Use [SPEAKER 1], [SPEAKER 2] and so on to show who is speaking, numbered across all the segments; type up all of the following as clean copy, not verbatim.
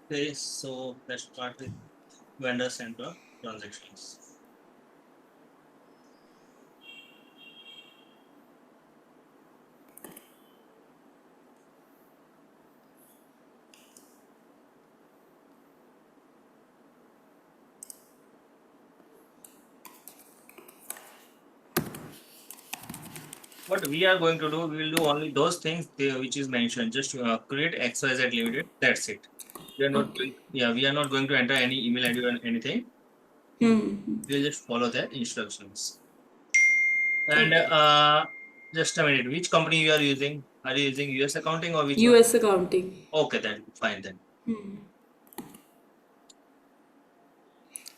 [SPEAKER 1] Okay, so let's start with vendor center transactions. What we are going to do, we will do only those things which is mentioned. Just create XYZ limited. That's it. We are not
[SPEAKER 2] Okay.
[SPEAKER 1] going, yeah, we are not going to enter any email ID or anything.
[SPEAKER 2] Hmm.
[SPEAKER 1] We'll just follow that instructions. And
[SPEAKER 2] Okay.
[SPEAKER 1] just a minute, which company you are using? Are you using US accounting or which one?
[SPEAKER 2] US accounting.
[SPEAKER 1] Okay, then fine then.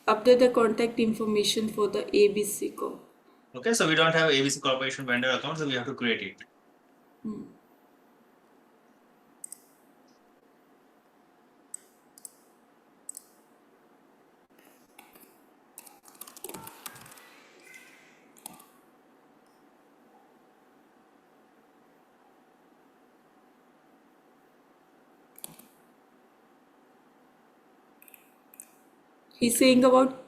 [SPEAKER 2] Update the contact information for the ABC call.
[SPEAKER 1] Okay, so we don't have ABC Corporation vendor account, so we have to create it.
[SPEAKER 2] He's saying about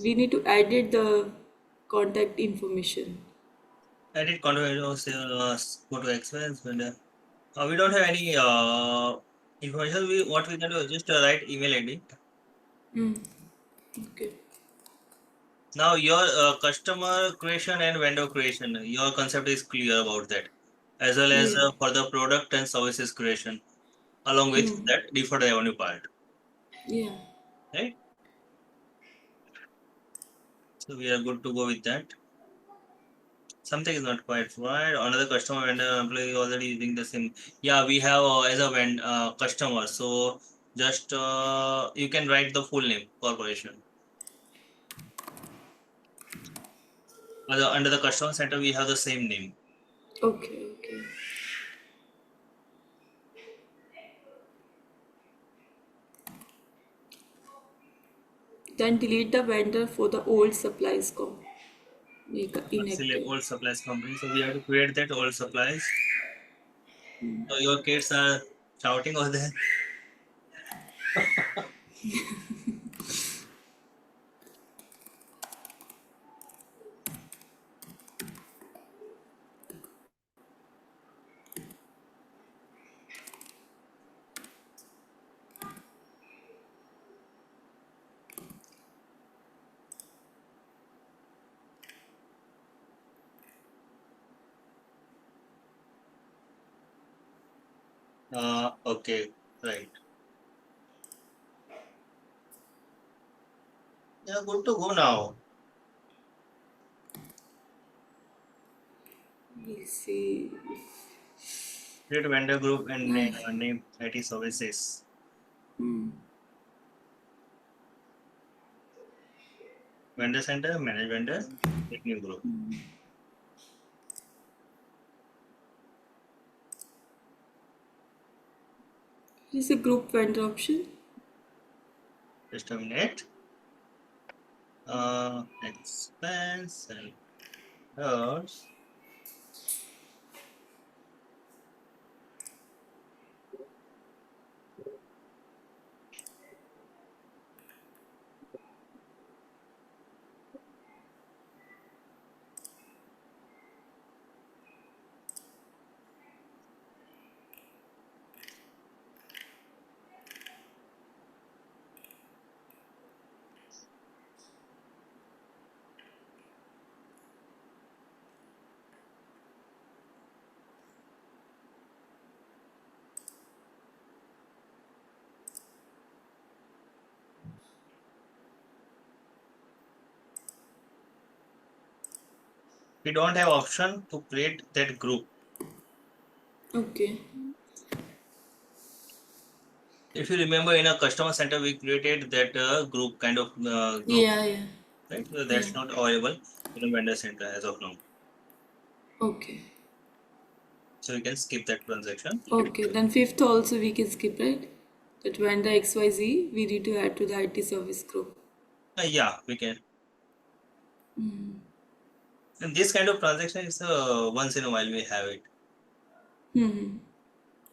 [SPEAKER 2] we need to edit the contact information.
[SPEAKER 1] Edit content, go to expense vendor. We don't have any information. What we can do is just write email ID.
[SPEAKER 2] Okay.
[SPEAKER 1] Now your customer creation and vendor creation, your concept is clear about that, as well as
[SPEAKER 2] Yeah.
[SPEAKER 1] for the product and services creation, along with that deferred revenue part,
[SPEAKER 2] Yeah.
[SPEAKER 1] right? So we are good to go with that. Something is not quite right. Another customer vendor employee already using the same. Yeah, we have as a customer. So just you can write the full name corporation. Under the customer center, we have the same name.
[SPEAKER 2] Okay. Okay. Then delete the vendor for the old supplies call. Make it
[SPEAKER 1] Select
[SPEAKER 2] inactive.
[SPEAKER 1] all supplies company. So we have to create that all supplies. So your kids are shouting over there. Okay, right. Yeah, good to go now.
[SPEAKER 2] We'll see.
[SPEAKER 1] Create vendor group and name IT services. Vendor center, manage vendor, create new group.
[SPEAKER 2] Here's a group vendor option.
[SPEAKER 1] Just a minute. Expense and others. We don't have option to create that group.
[SPEAKER 2] Okay.
[SPEAKER 1] If you remember, in a customer center, we created that group kind of group,
[SPEAKER 2] Yeah, yeah.
[SPEAKER 1] right? So
[SPEAKER 2] Yeah.
[SPEAKER 1] that's not available in a vendor center as of now.
[SPEAKER 2] Okay.
[SPEAKER 1] So you can skip that transaction.
[SPEAKER 2] Okay. Then fifth also we can skip it. That vendor XYZ we need to add to the IT service group.
[SPEAKER 1] Yeah, we can. And this kind of transaction is once in a while we have it.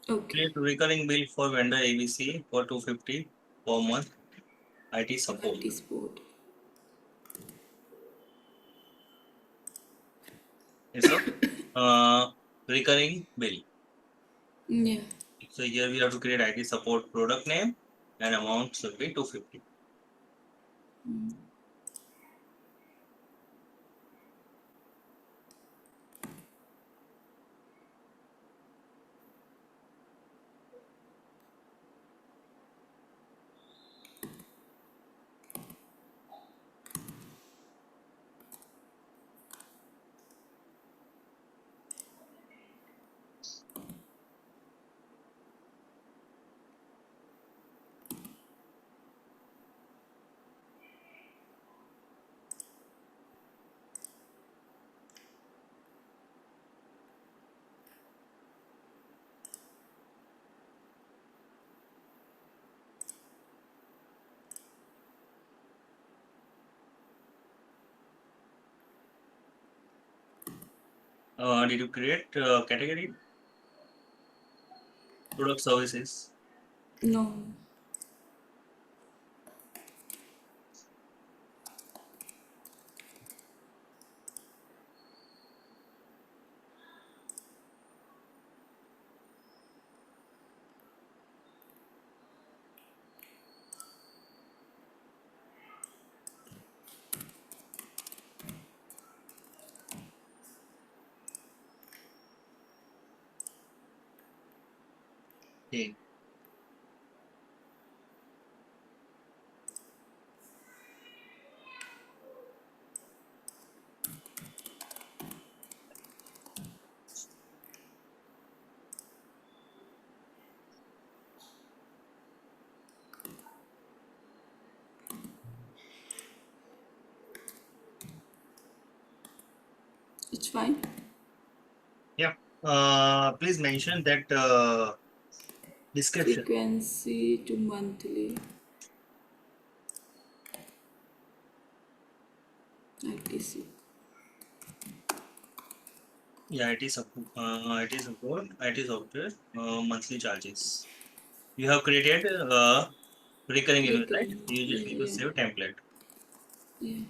[SPEAKER 2] Okay.
[SPEAKER 1] Create recurring bill for vendor ABC for 250 per month. IT support.
[SPEAKER 2] IT support.
[SPEAKER 1] It's a recurring bill.
[SPEAKER 2] Yeah.
[SPEAKER 1] So here we have to create IT support product name and amount should be 250. Did you create category product services?
[SPEAKER 2] No.
[SPEAKER 1] Okay.
[SPEAKER 2] It's fine.
[SPEAKER 1] Yeah. Please mention that description.
[SPEAKER 2] Frequency to monthly. ITC.
[SPEAKER 1] Yeah, IT support, IT software, monthly charges. You have created recurring invoice, right?
[SPEAKER 2] Recurring.
[SPEAKER 1] You just need to
[SPEAKER 2] Yeah.
[SPEAKER 1] save template.
[SPEAKER 2] Yeah.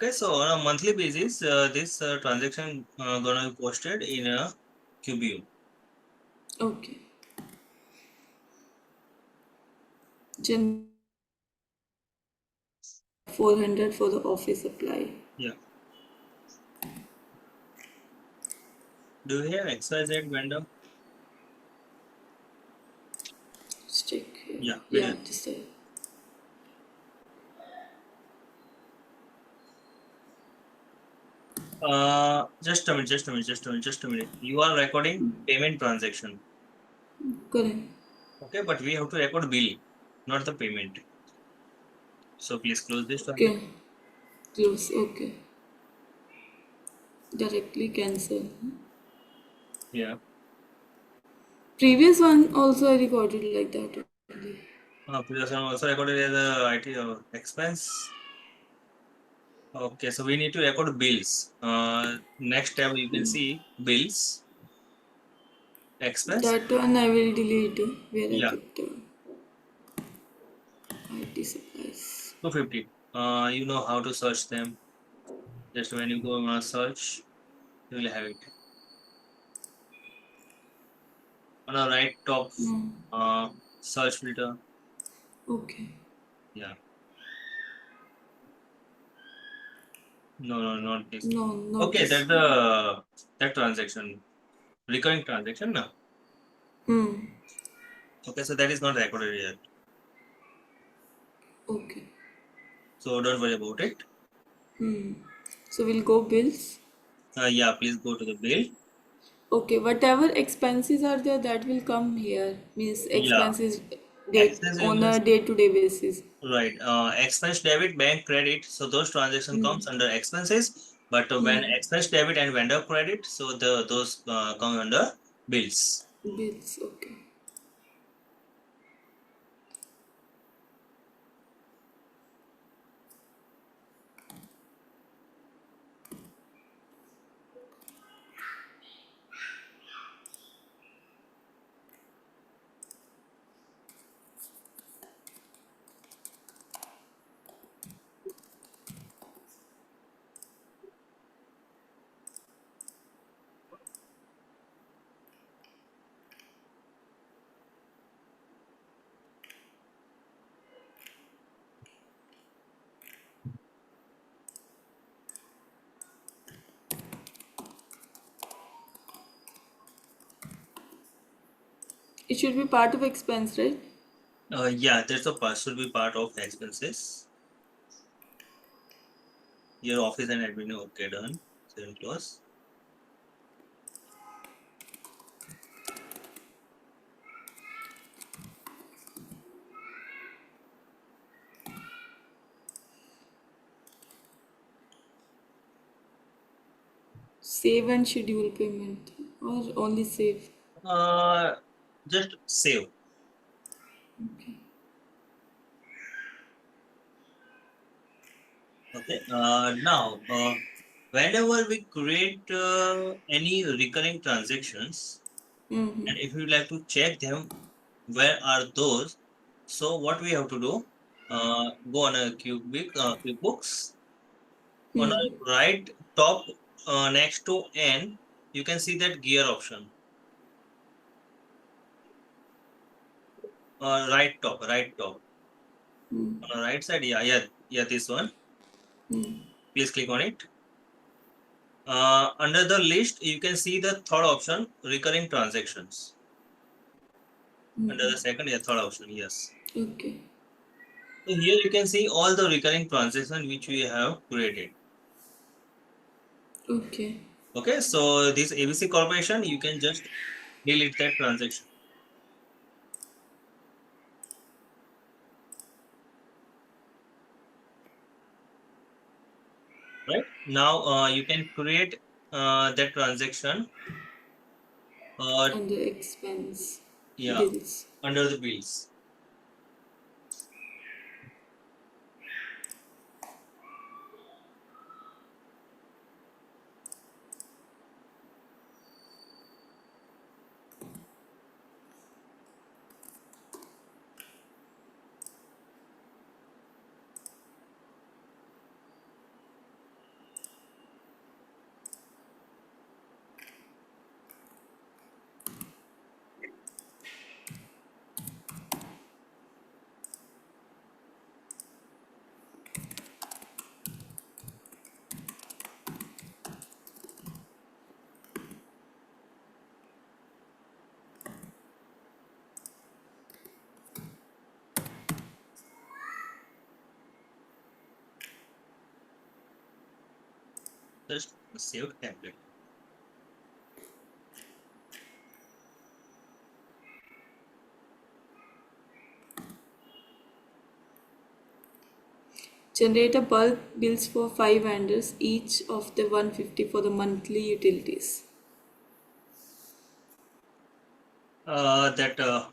[SPEAKER 1] Okay, so on a monthly basis, this transaction gonna be posted in a QBO.
[SPEAKER 2] Okay. Gen 400 for the office supply.
[SPEAKER 1] Yeah. Do you have XYZ vendor?
[SPEAKER 2] Just check here.
[SPEAKER 1] Yeah,
[SPEAKER 2] Yeah,
[SPEAKER 1] bill.
[SPEAKER 2] just a
[SPEAKER 1] Just a minute, just a minute, just a minute, just a minute. You are recording payment transaction.
[SPEAKER 2] correct.
[SPEAKER 1] Okay, but we have to record bill, not the payment. So please close this transaction.
[SPEAKER 2] Okay. Close. Okay. Directly cancel.
[SPEAKER 1] Yeah.
[SPEAKER 2] Previous one also I recorded like that only.
[SPEAKER 1] Previous one also recorded as a IT expense. Okay, so we need to record bills. Next tab you can see bills, expense.
[SPEAKER 2] That one I will delete where I
[SPEAKER 1] Yeah,
[SPEAKER 2] kept IT supplies.
[SPEAKER 1] 250. You know how to search them. Just when you go on search, you will have it. On the right top,
[SPEAKER 2] No.
[SPEAKER 1] search filter.
[SPEAKER 2] Okay.
[SPEAKER 1] Yeah. No, no, not this.
[SPEAKER 2] No, not
[SPEAKER 1] Okay,
[SPEAKER 2] this
[SPEAKER 1] that's
[SPEAKER 2] one.
[SPEAKER 1] that transaction, recurring transaction. No.
[SPEAKER 2] Hmm.
[SPEAKER 1] Okay, so that is not recorded yet.
[SPEAKER 2] Okay.
[SPEAKER 1] So don't worry about it.
[SPEAKER 2] Hmm. So we'll go bills.
[SPEAKER 1] Yeah, please go to the bill.
[SPEAKER 2] Okay, whatever expenses are there, that will come here. Means
[SPEAKER 1] Yeah,
[SPEAKER 2] expenses date
[SPEAKER 1] expense you
[SPEAKER 2] on
[SPEAKER 1] can
[SPEAKER 2] a
[SPEAKER 1] see.
[SPEAKER 2] day-to-day basis.
[SPEAKER 1] Right. Expense debit, bank credit. So those transaction
[SPEAKER 2] Hmm.
[SPEAKER 1] comes under expenses. But when
[SPEAKER 2] Hmm.
[SPEAKER 1] expense debit and vendor credit, so the those come under bills.
[SPEAKER 2] Bills. Okay. It should be part of expense, right?
[SPEAKER 1] Yeah, that's a part should be part of expenses. Your office and admin, okay, done. Save and close.
[SPEAKER 2] Save and schedule payment, or only save?
[SPEAKER 1] Uh, just save.
[SPEAKER 2] Okay.
[SPEAKER 1] Okay. Now, whenever we create any recurring transactions,
[SPEAKER 2] Mm-hmm.
[SPEAKER 1] and if you like to check them, where are those? So what we have to do? Go on a QuickBooks. On
[SPEAKER 2] Hmm.
[SPEAKER 1] a right top next to N, you can see that gear option. Right top.
[SPEAKER 2] Hmm.
[SPEAKER 1] On the right side, yeah, this one.
[SPEAKER 2] Hmm.
[SPEAKER 1] Please click on it. Under the list, you can see the third option, recurring transactions. Under the second, yeah, third option, yes.
[SPEAKER 2] Okay.
[SPEAKER 1] So here you can see all the recurring transactions which we have created.
[SPEAKER 2] Okay.
[SPEAKER 1] Okay, so this ABC Corporation, you can just delete that transaction. Right now, you can create that transaction.
[SPEAKER 2] Under expense
[SPEAKER 1] Yeah,
[SPEAKER 2] bills.
[SPEAKER 1] under the bills. Just save template.
[SPEAKER 2] Generate a bulk bills for 5 vendors, each of the 150 for the monthly utilities.
[SPEAKER 1] That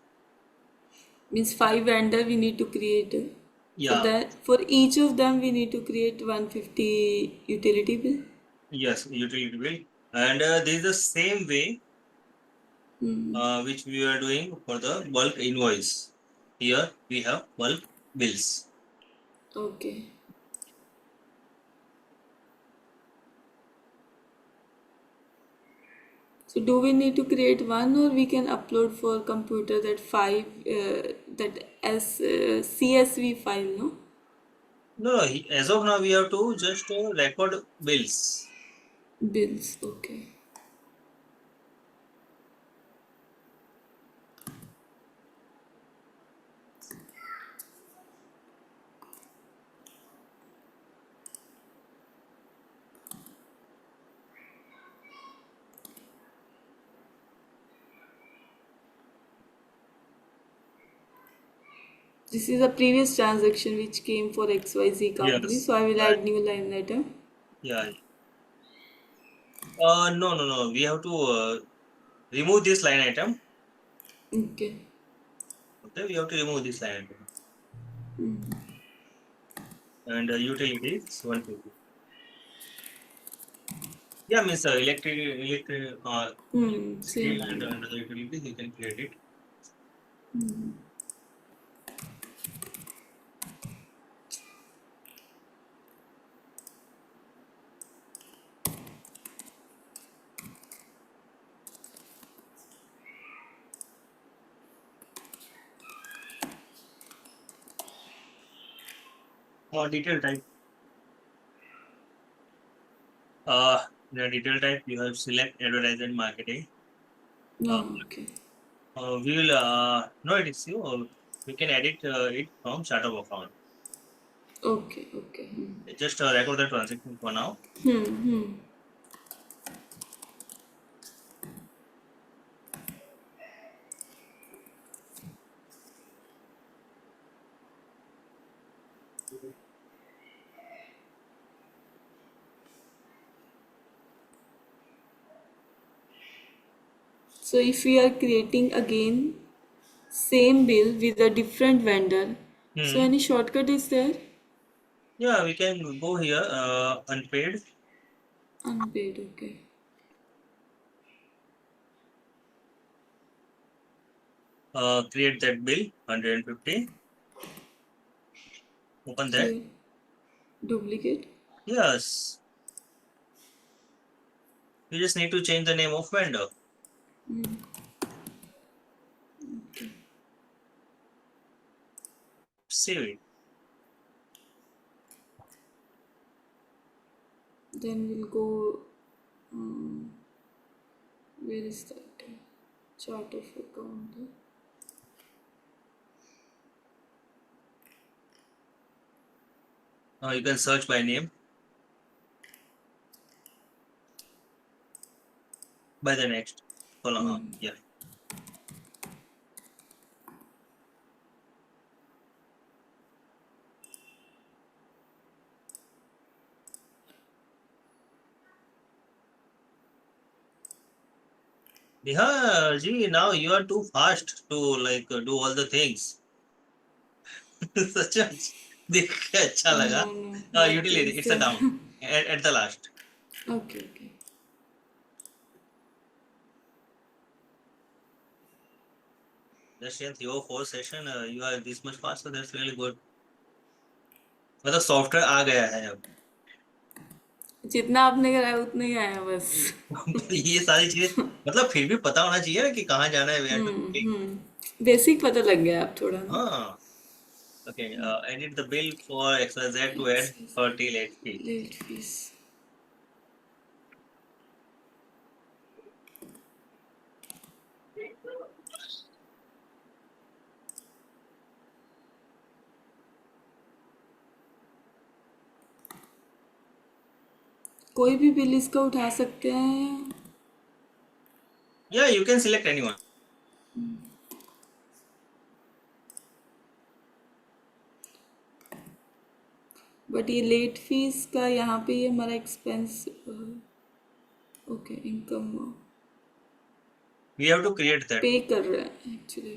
[SPEAKER 2] Means 5 vendor we need to create. For
[SPEAKER 1] yeah,
[SPEAKER 2] that, for each of them we need to create 150 utility bill.
[SPEAKER 1] yes, utility bill. And this is the same way which we are doing for the bulk invoice. Here we have bulk bills.
[SPEAKER 2] Okay. So do we need to create one, or we can upload for computer that five that as CSV file, no?
[SPEAKER 1] No, as of now we have to just record bills.
[SPEAKER 2] Bills. Okay. This is a previous transaction which came for XYZ company,
[SPEAKER 1] Yes,
[SPEAKER 2] so I will
[SPEAKER 1] right.
[SPEAKER 2] add new line item.
[SPEAKER 1] Yeah. No, no, no. We have to remove this line item.
[SPEAKER 2] Okay.
[SPEAKER 1] Okay, we have to remove this line item. And utilities 150. Yeah, means electric
[SPEAKER 2] Same
[SPEAKER 1] and
[SPEAKER 2] only.
[SPEAKER 1] under the utilities you can create it. Detail type. Uh, the detail type you have select advertising marketing. Uh,
[SPEAKER 2] No, okay.
[SPEAKER 1] We will no, it is you. We can edit it from chart of account.
[SPEAKER 2] Okay, okay.
[SPEAKER 1] Just record the transaction for now.
[SPEAKER 2] Hmm. So if we are creating again same bill with a different vendor, so
[SPEAKER 1] Hmm.
[SPEAKER 2] any shortcut is there?
[SPEAKER 1] Yeah, we can go here. Unpaid.
[SPEAKER 2] Unpaid, okay.
[SPEAKER 1] Create that bill 150. Open that.
[SPEAKER 2] Create duplicate.
[SPEAKER 1] Yes. You just need to change the name of vendor. Save it.
[SPEAKER 2] Then we'll go. Where is that? Chart of account.
[SPEAKER 1] You can search by name, by the next column. Yeah. Yeah, gee, now you are too fast to like do all the things. सच में देख के अच्छा लगा.
[SPEAKER 2] No, no, nothing
[SPEAKER 1] Utility,
[SPEAKER 2] is
[SPEAKER 1] it's a
[SPEAKER 2] there.
[SPEAKER 1] down at the last.
[SPEAKER 2] Okay, okay.
[SPEAKER 1] Just in 3 or 4 session, you are this much faster. That's really good. मतलब software आ गया है अब.
[SPEAKER 2] जितना आपने कराया उतना ही आया बस.
[SPEAKER 1] ये सारी चीजें मतलब फिर भी पता होना चाहिए ना कि कहाँ जाना है, where to click.
[SPEAKER 2] बेसिक पता लग गया आप थोड़ा ना.
[SPEAKER 1] हाँ. Okay. Edit the bill for XYZ to add 30 late fee.
[SPEAKER 2] Late fees. कोई भी बिल इसका उठा सकते हैं.
[SPEAKER 1] Yeah, you can select anyone.
[SPEAKER 2] But ये लेट फीस का यहाँ पे ये हमारा expense. Okay, income
[SPEAKER 1] We have to create that.
[SPEAKER 2] पे कर रहे हैं एक्चुअली.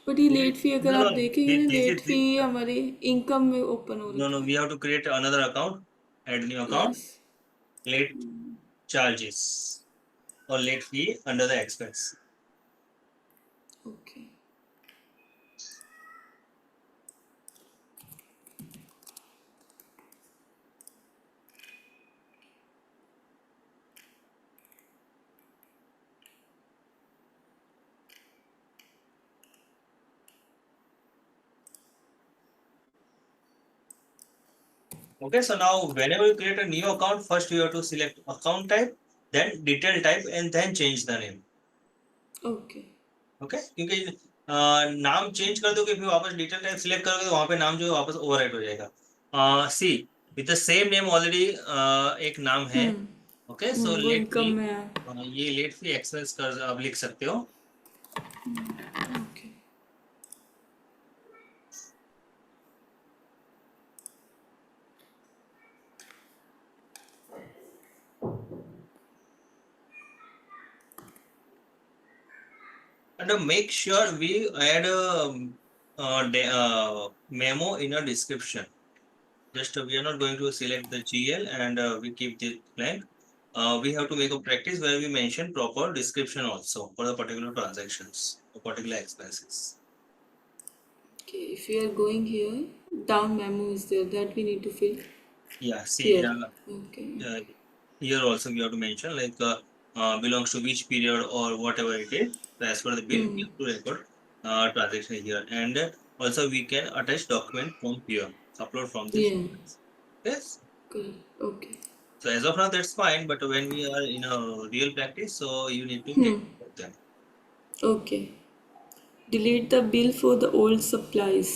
[SPEAKER 2] बट ये लेट फी अगर
[SPEAKER 1] No,
[SPEAKER 2] आप
[SPEAKER 1] no.
[SPEAKER 2] देखेंगे ना,
[SPEAKER 1] This
[SPEAKER 2] लेट
[SPEAKER 1] is
[SPEAKER 2] फी हमारी इनकम में ओपन हो
[SPEAKER 1] no, no.
[SPEAKER 2] रखा
[SPEAKER 1] We
[SPEAKER 2] है.
[SPEAKER 1] have to create another account. Add new account.
[SPEAKER 2] Yes.
[SPEAKER 1] Late charges or late fee under the expense.
[SPEAKER 2] Okay.
[SPEAKER 1] Okay, so now whenever you create a new account, first you have to select account type, then detail type, and then change the name.
[SPEAKER 2] Okay.
[SPEAKER 1] Okay, क्योंकि नाम change कर दोगे फिर वापस detail type select करोगे तो वहां पे नाम जो है वापस ओवरराइट हो जाएगा. See with the same name already एक नाम है. ओके, सो
[SPEAKER 2] वो
[SPEAKER 1] लेट फी.
[SPEAKER 2] इनकम में है.
[SPEAKER 1] ये लेट फी एक्सपेंस कर आप लिख सकते हो.
[SPEAKER 2] Okay.
[SPEAKER 1] And make sure we add a memo in a description. Just we are not going to select the GL and we keep this blank. We have to make a practice where we mention proper description also for the particular transactions or particular expenses.
[SPEAKER 2] Okay, if we are going here, down memo is there that we need to fill
[SPEAKER 1] Yeah, see,
[SPEAKER 2] here. Okay.
[SPEAKER 1] uh, here also we have to mention like belongs to which period or whatever it is. So as per the bill, we have to record transaction here. And Also, we can attach document from here, upload from this.
[SPEAKER 2] Yeah.
[SPEAKER 1] Yes.
[SPEAKER 2] Good. Okay.
[SPEAKER 1] So as of now, that's fine. But when we are in a real practice, so you need to take
[SPEAKER 2] Hmm.
[SPEAKER 1] care of them.
[SPEAKER 2] Okay. Delete the bill for the old supplies.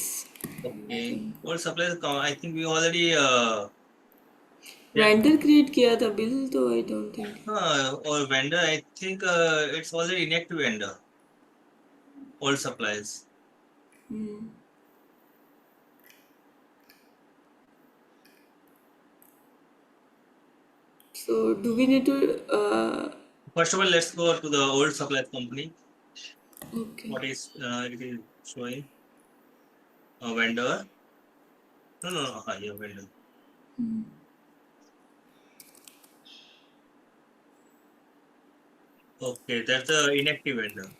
[SPEAKER 1] Okay.
[SPEAKER 2] Okay.
[SPEAKER 1] All supplies, I think we already checked.
[SPEAKER 2] Vendor create किया था bill तो I don't think.
[SPEAKER 1] Or vendor, I think it's already inactive vendor. All supplies.
[SPEAKER 2] So do we need to?
[SPEAKER 1] First of all, let's go to the old supplies company.
[SPEAKER 2] Okay.
[SPEAKER 1] What is it is showing a vendor? No, no, no. Yeah, vendor. Okay, that's the inactive vendor.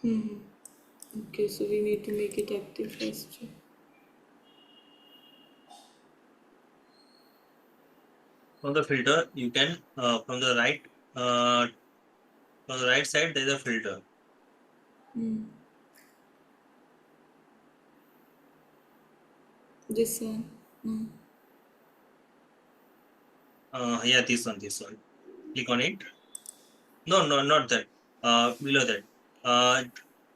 [SPEAKER 2] Okay. So we need to make it active first.
[SPEAKER 1] From the filter, you can uh, from the right side there is a filter.
[SPEAKER 2] This one. Mm.
[SPEAKER 1] Yeah, this one. Click on it. No, no, not that. Below that. Uh,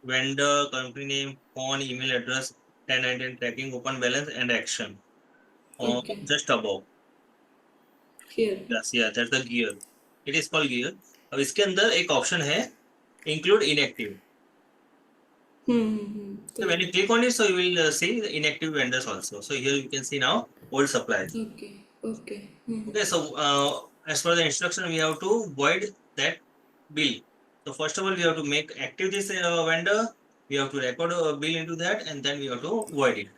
[SPEAKER 1] vendor, company name, phone, email address, 1099 tracking, open balance, and action.
[SPEAKER 2] Okay.
[SPEAKER 1] Just above.
[SPEAKER 2] Here.
[SPEAKER 1] Yes, yeah, that's the gear. It is called gear. अब इसके अंदर एक option है include inactive. So when you
[SPEAKER 2] Correct.
[SPEAKER 1] click on it, so you will see the inactive vendors also. So here you can see now old supplies.
[SPEAKER 2] Okay. Okay.
[SPEAKER 1] Okay, so as per the instruction, we have to void that bill. So first of all, we have to make active this vendor. We have to record a bill into that, and then we have to void it.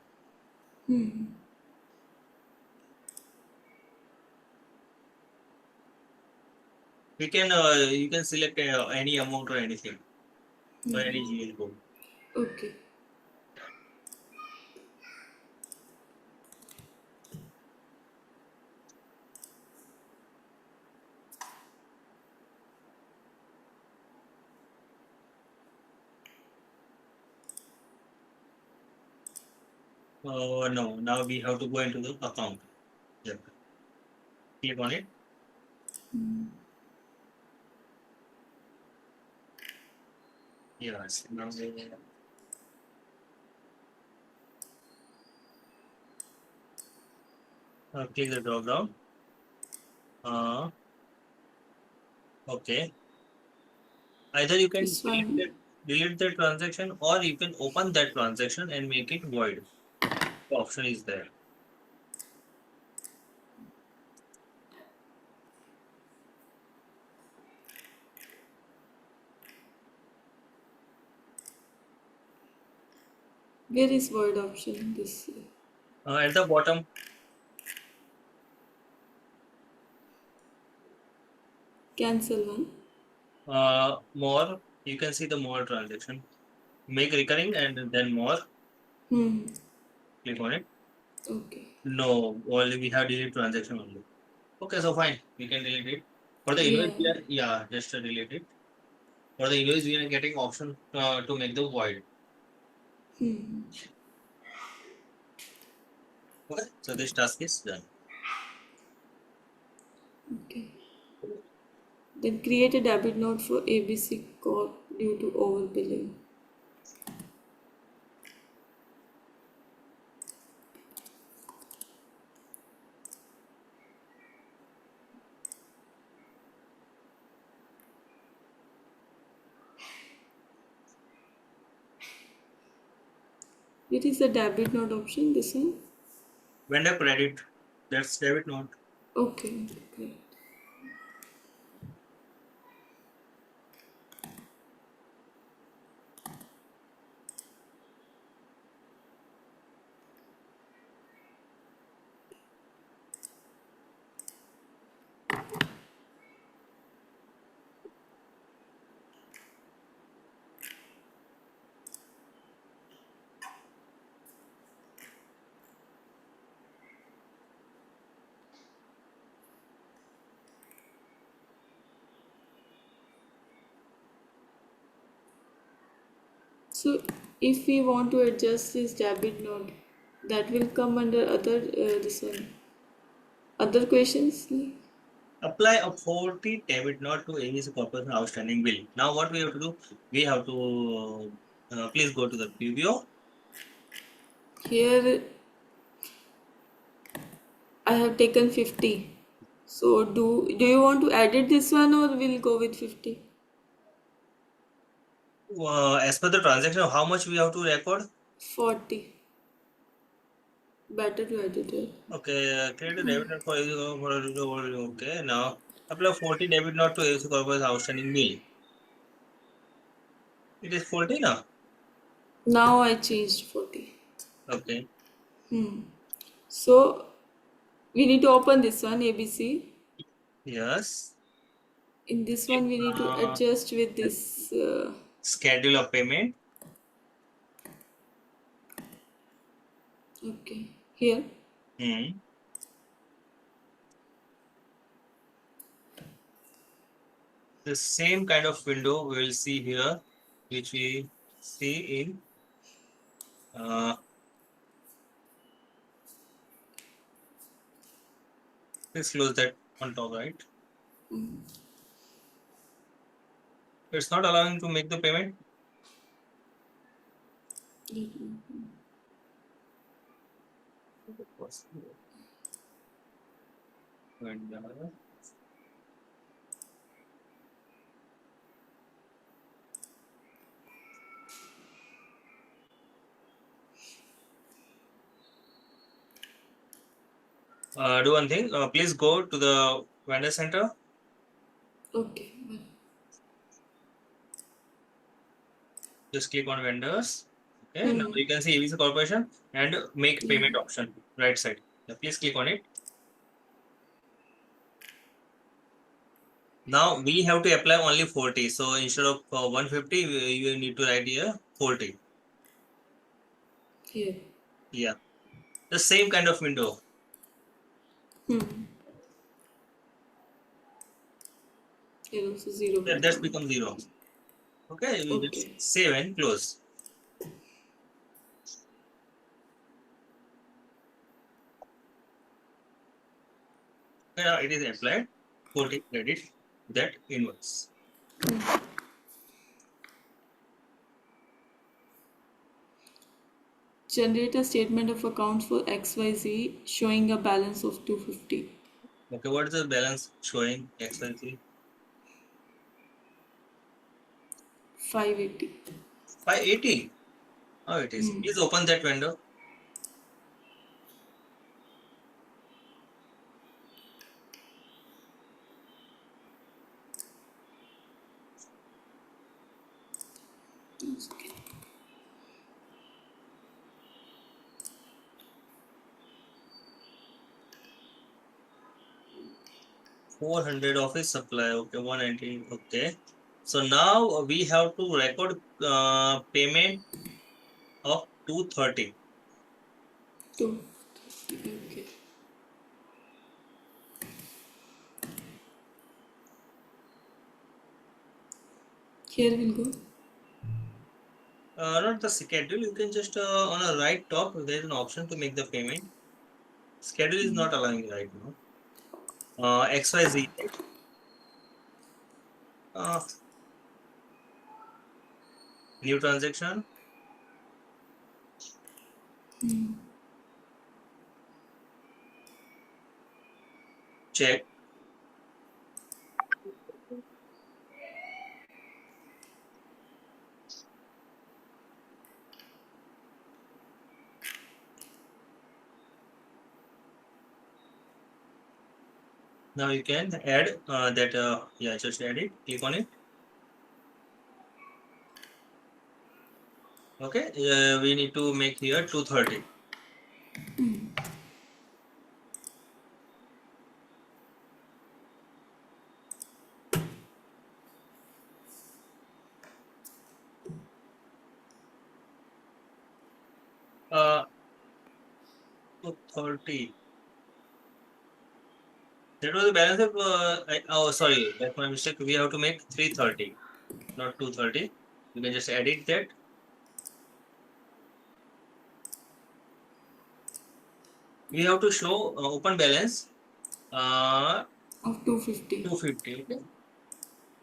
[SPEAKER 1] We can you can select any amount or anything or any GL code.
[SPEAKER 2] Okay.
[SPEAKER 1] No, now we have to go into the account. Yeah. Click on it. Yes. Now click the drop down. Uh, okay. Either you can
[SPEAKER 2] This one.
[SPEAKER 1] delete the transaction or you can open that transaction and make it void. The option is there.
[SPEAKER 2] Where is word option? This
[SPEAKER 1] At the bottom,
[SPEAKER 2] cancel one.
[SPEAKER 1] more, you can see the more transaction. Make recurring and then more. Click on it.
[SPEAKER 2] Okay.
[SPEAKER 1] No, only we have delete transaction only. Okay, so fine. We can delete it. For the
[SPEAKER 2] Yeah.
[SPEAKER 1] invoice, yeah, just delete it. For the invoice, we are getting option to make the void. Okay, so this task is done.
[SPEAKER 2] Okay. Then create a debit note for ABC Corp due to overbilling. It is the debit note option. This one.
[SPEAKER 1] Vendor credit, that's debit note.
[SPEAKER 2] Okay. Great. So if we want to adjust this debit note, that will come under other this one. Other questions?
[SPEAKER 1] Apply a 40 debit note to ABC Corporation outstanding bill. Now what we have to do? We have to please go to the preview.
[SPEAKER 2] Here I have taken 50. So do you want to edit this one or we'll go with 50?
[SPEAKER 1] As per the transaction, how much we have to record?
[SPEAKER 2] 40. Better to edit it.
[SPEAKER 1] Okay, create a debit note for ABC Corporation. Okay, now apply 40 debit note to ABC Corporation outstanding bill. It is 40 now.
[SPEAKER 2] Now I changed 40.
[SPEAKER 1] Okay.
[SPEAKER 2] So we need to open this one ABC.
[SPEAKER 1] Yes.
[SPEAKER 2] In this
[SPEAKER 1] Click,
[SPEAKER 2] one we need to adjust with this.
[SPEAKER 1] schedule of payment.
[SPEAKER 2] Okay. Here.
[SPEAKER 1] Hmm. The same kind of window we will see here, which we see in let's close that on top, right? It's not allowing to make the payment. And, do one thing. Please go to the vendor center.
[SPEAKER 2] Okay.
[SPEAKER 1] Just click on vendors. Okay. Now you can see ABC Corporation and make
[SPEAKER 2] Yeah.
[SPEAKER 1] payment option right side. Yeah, please click on it. Now we have to apply only 40. So instead of 150, you need to write here 40.
[SPEAKER 2] Here.
[SPEAKER 1] Yeah. The same kind of window.
[SPEAKER 2] Here also 0 will
[SPEAKER 1] That's
[SPEAKER 2] come.
[SPEAKER 1] become 0. Okay. We just
[SPEAKER 2] Okay.
[SPEAKER 1] save and close. Now it is applied 40 credit that invoice.
[SPEAKER 2] Generate a statement of account for XYZ showing a balance of 250.
[SPEAKER 1] Okay, what is the balance showing XYZ?
[SPEAKER 2] 580.
[SPEAKER 1] 580. Oh, it is. Please open that window.
[SPEAKER 2] Okay.
[SPEAKER 1] 400 office supply. Okay, 190. Okay. So now we have to record payment of 230.
[SPEAKER 2] 2. Okay. Here we'll go.
[SPEAKER 1] Not the schedule. You can just on a right top, there is an option to make the payment. Schedule is not allowing right now. XYZ, right? Uh, new transaction. Check. Now you can add that. Yeah, just add it. Click on it. Okay. We need to make here 230. Uh, 230. That was the balance of. Oh, sorry, that's my mistake. We have to make 330, not 230. You can just edit that. We have to show open balance
[SPEAKER 2] of 250.
[SPEAKER 1] 250. Okay.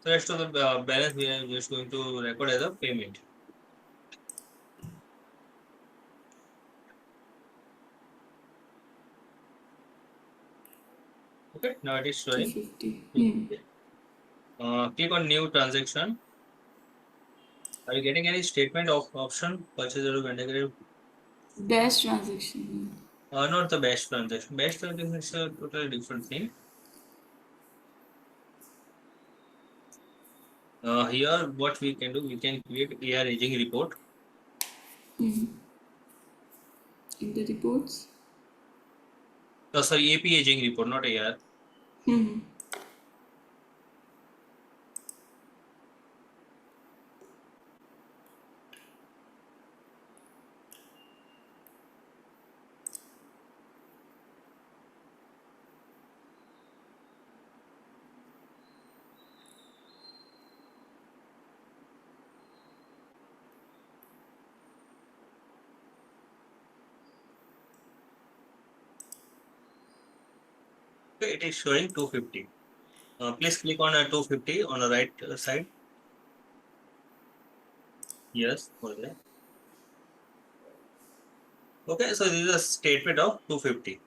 [SPEAKER 1] So rest of the balance we are just going to record as a payment. Okay. Now it is showing
[SPEAKER 2] 250.
[SPEAKER 1] 250. Click on new transaction. Are you getting any statement of option purchase or vendor?
[SPEAKER 2] Dash transaction.
[SPEAKER 1] Not the best transaction. Best transaction is a totally different thing. Here, what we can do, we can create AR aging report.
[SPEAKER 2] In the reports.
[SPEAKER 1] Sorry, AP aging report, not AR. Okay, it is showing 250. Please click on 250 on the right side. Yes, over there. Okay, so this is a statement of 250.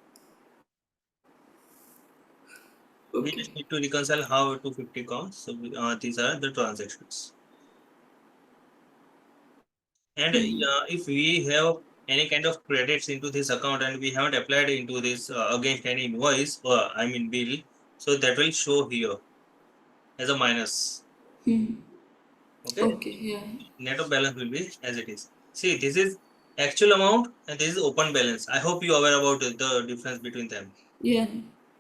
[SPEAKER 1] We
[SPEAKER 2] Okay.
[SPEAKER 1] just need to reconcile how 250 comes. So these are the transactions. And if we have any kind of credits into this account and we haven't applied into this against any invoice or I mean bill, so that will show here as a minus. Okay,
[SPEAKER 2] Okay. Yeah.
[SPEAKER 1] net of balance will be as it is. See, this is actual amount and this is open balance. I hope you are aware about the difference between them,
[SPEAKER 2] Yeah.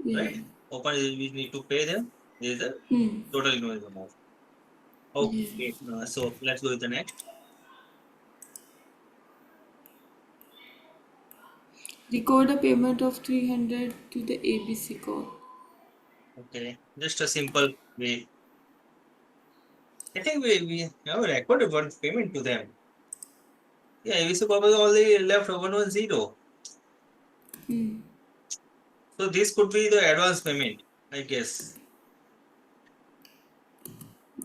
[SPEAKER 2] Yeah.
[SPEAKER 1] right? Open is we need to pay them. This is a total invoice amount.
[SPEAKER 2] Yeah.
[SPEAKER 1] Okay, so let's go with the next.
[SPEAKER 2] Record a payment of 300 to the ABC call.
[SPEAKER 1] Okay, just a simple way. I think we have recorded one payment to them. Yeah, ABC Corp only left 110. So this could be the advance payment, I guess.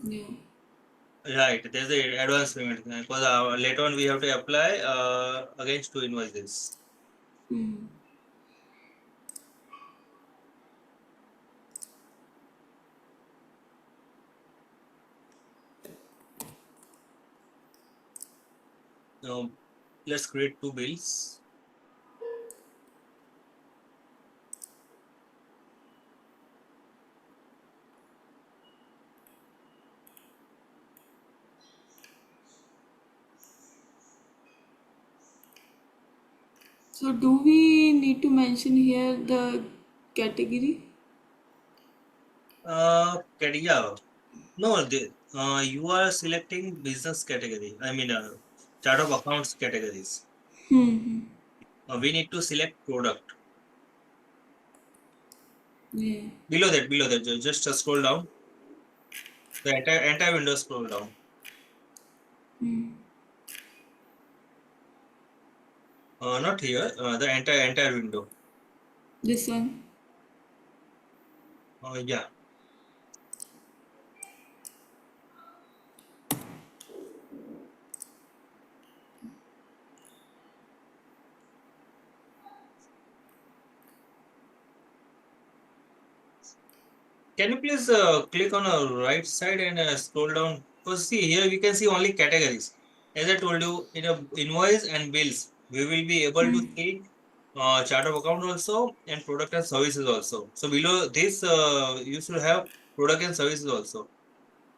[SPEAKER 2] Yeah.
[SPEAKER 1] Right, there's a advance payment because later on we have to apply against two invoices. Now let's create two bills.
[SPEAKER 2] So do we need to mention here the category?
[SPEAKER 1] Yeah, no, you are selecting business category. I mean, chart of accounts categories. We need to select product.
[SPEAKER 2] Yeah.
[SPEAKER 1] Below that, just scroll down. The entire window scroll down. Not here. The entire window.
[SPEAKER 2] This one.
[SPEAKER 1] Yeah. Can you please click on the right side and scroll down? Because see here we can see only categories. As I told you, in a invoice and bills, we will be able to see chart of account also and product and services also. So below this, you should have product and services also.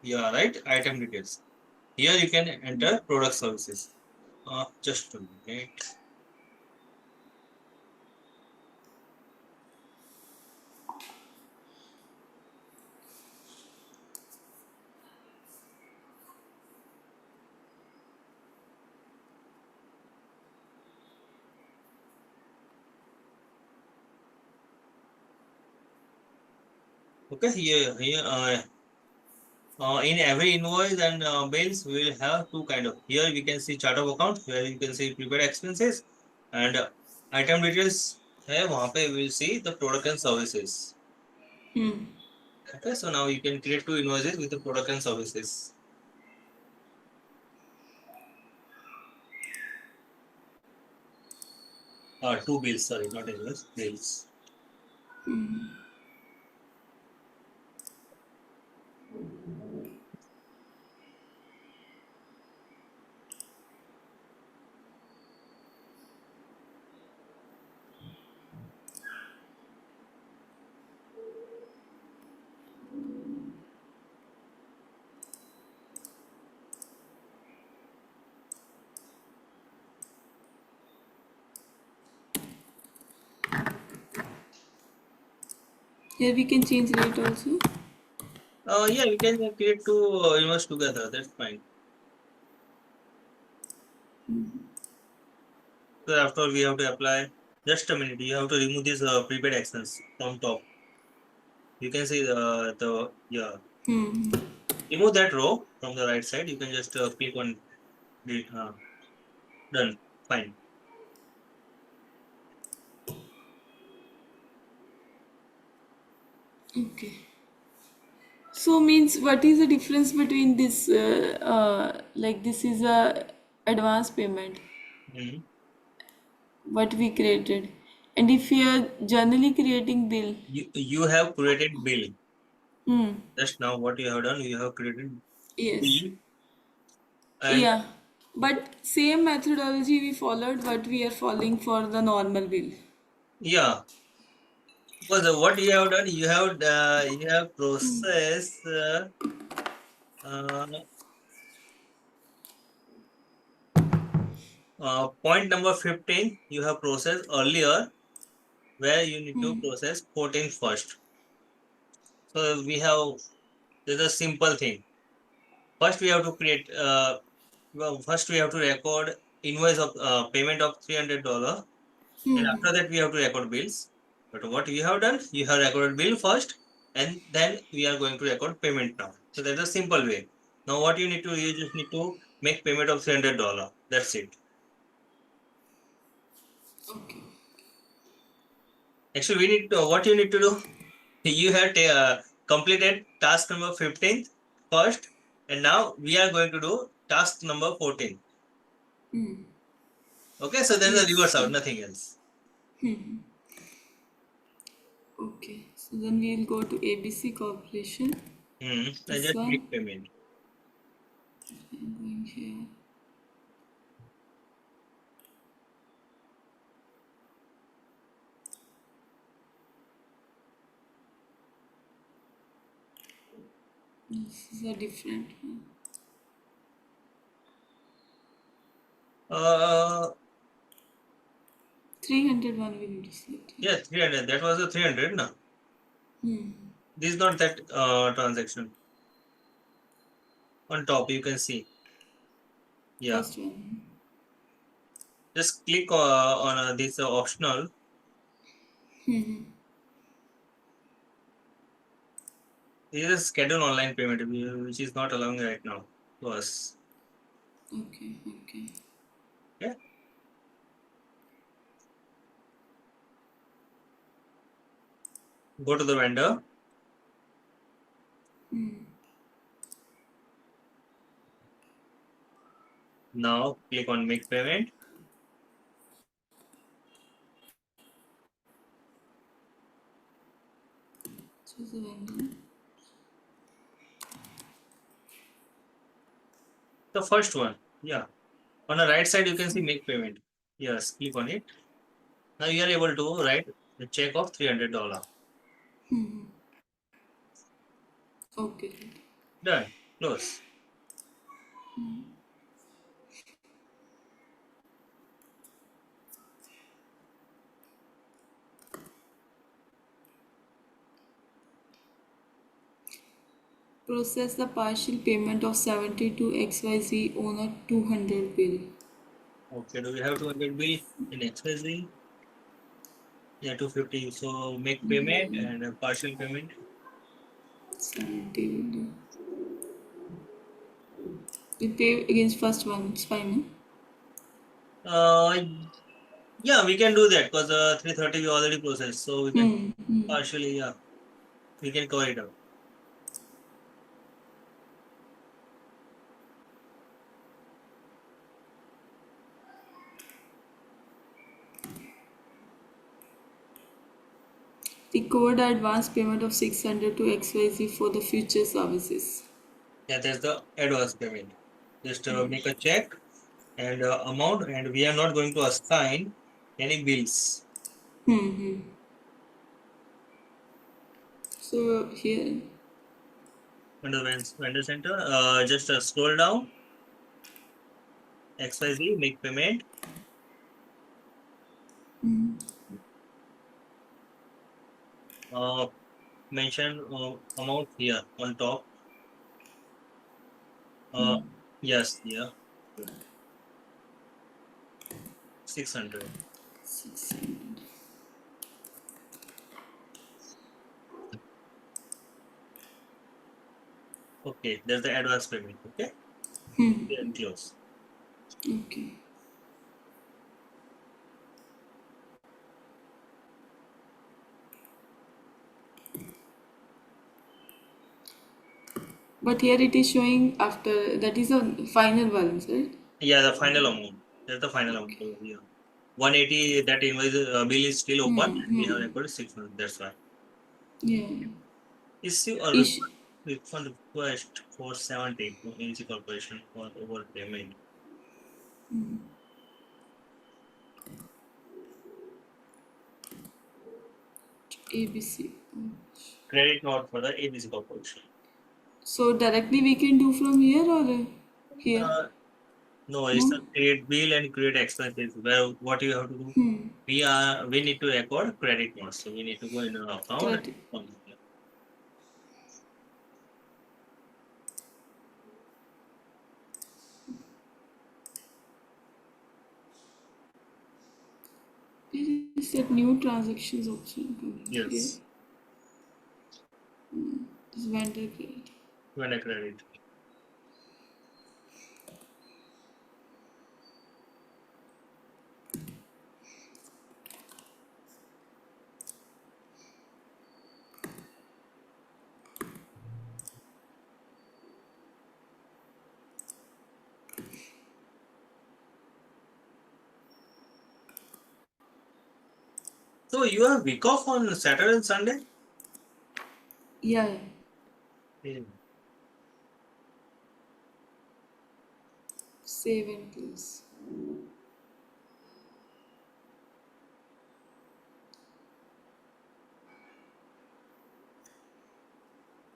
[SPEAKER 1] Yeah, right. Item details. Here you can enter product services. Just a minute. Okay, here in every invoice and bills, we will have two kind of. Here we can see chart of account, where you can see prepaid expenses and item details. है वहाँ पे we will see the product and services.
[SPEAKER 2] Hmm.
[SPEAKER 1] Okay, so now you can create two invoices with the product and services. Two bills, sorry, not invoice, bills.
[SPEAKER 2] Here we can change rate also.
[SPEAKER 1] Yeah, we can create two invoices together. That's fine. So after we have to apply. Just a minute. You have to remove these prepaid actions from top. You can see the yeah.
[SPEAKER 2] Hmm.
[SPEAKER 1] Remove that row from the right side. You can just click on delete. Done. Fine.
[SPEAKER 2] Okay. So means what is the difference between this like this is a advance payment
[SPEAKER 1] Mhm.
[SPEAKER 2] what we created, and if we are generally creating bill.
[SPEAKER 1] You have created bill.
[SPEAKER 2] Hmm.
[SPEAKER 1] Just now what you have done, you have created
[SPEAKER 2] Yes.
[SPEAKER 1] bill and
[SPEAKER 2] Yeah. But same methodology we followed what we are following for the normal bill.
[SPEAKER 1] yeah. Because what you have done, you have processed uh, point number 15. You have processed earlier where you need to process 14 first. So we have there's a simple thing. First we have to create. First we have to record invoice of payment of $300, and after that we have to record bills. But what you have done, you have recorded bill first, and then we are going to record payment now. So that's a simple way. Now what you need to, you just need to make payment of $300. That's it.
[SPEAKER 2] Okay.
[SPEAKER 1] Actually, we need to, what you need to do. You have completed task number 15 first, and now we are going to do task number 14. Okay, so there's a
[SPEAKER 2] Yes.
[SPEAKER 1] reverse out, nothing else.
[SPEAKER 2] Okay. So then we'll go to ABC Corporation.
[SPEAKER 1] I
[SPEAKER 2] This
[SPEAKER 1] just
[SPEAKER 2] one.
[SPEAKER 1] make payment.
[SPEAKER 2] I'm going here. This is a different one.
[SPEAKER 1] Uh,
[SPEAKER 2] 300 one we need to select here.
[SPEAKER 1] yeah, 300. That was a 300, no? This is not that transaction. On top, you can see. Yeah.
[SPEAKER 2] First one.
[SPEAKER 1] Just click on this optional. This is a schedule online payment, which is not allowing right now to us.
[SPEAKER 2] Okay, okay.
[SPEAKER 1] Okay. Go to the vendor. Now click on make payment.
[SPEAKER 2] Choose the vendor.
[SPEAKER 1] The first one. Yeah. On the right side, you can see make payment. Yes, click on it. Now you are able to write the check of $300.
[SPEAKER 2] Okay.
[SPEAKER 1] Done. Close.
[SPEAKER 2] Process the partial payment of 70 to XYZ on a 200 bill.
[SPEAKER 1] Okay. Do we have 200 bill in XYZ? Yeah, 250. So make payment and a partial payment.
[SPEAKER 2] 70 will do. We pay against first one, it's fine. No?
[SPEAKER 1] Uh, Yeah, we can do that because 330 we already processed, so we can
[SPEAKER 2] Hmm. Hmm.
[SPEAKER 1] partially, yeah, we can cover it up.
[SPEAKER 2] The code advance payment of 600 to XYZ for the future services.
[SPEAKER 1] Yeah, that's the advance payment. Just make a check and amount, and we are not going to assign any bills.
[SPEAKER 2] Hmm. Hmm. So here,
[SPEAKER 1] Under vendor center, just scroll down, XYZ, make payment, uh, mention amount here on top. Uh, yes, yeah, 600.
[SPEAKER 2] 600.
[SPEAKER 1] Okay, there's the advance payment. Okay, and close.
[SPEAKER 2] Okay. But here it is showing after that is a final balance, right?
[SPEAKER 1] Yeah, the final amount. That's the final amount
[SPEAKER 2] Okay.
[SPEAKER 1] over here. 180, that invoice bill is still open,
[SPEAKER 2] Hmm.
[SPEAKER 1] and we have
[SPEAKER 2] Hmm.
[SPEAKER 1] recorded 600. That's why.
[SPEAKER 2] Yeah.
[SPEAKER 1] Issue a
[SPEAKER 2] Ish.
[SPEAKER 1] refund request for 70 to NC Corporation for overpayment.
[SPEAKER 2] ABC.
[SPEAKER 1] Credit note for the ABC Corporation.
[SPEAKER 2] So directly we can do from here or here?
[SPEAKER 1] Uh, no, it's
[SPEAKER 2] No?
[SPEAKER 1] a create bill and create expenses. Where what you have to do? We need to record credit notes. So we need to go in our account.
[SPEAKER 2] Credit. There is that new transactions option coming here.
[SPEAKER 1] Yes,
[SPEAKER 2] This vendor credit.
[SPEAKER 1] when a credit. So you have week off on Saturday and Sunday?
[SPEAKER 2] Yeah, yeah.
[SPEAKER 1] Hmm.
[SPEAKER 2] Save and close.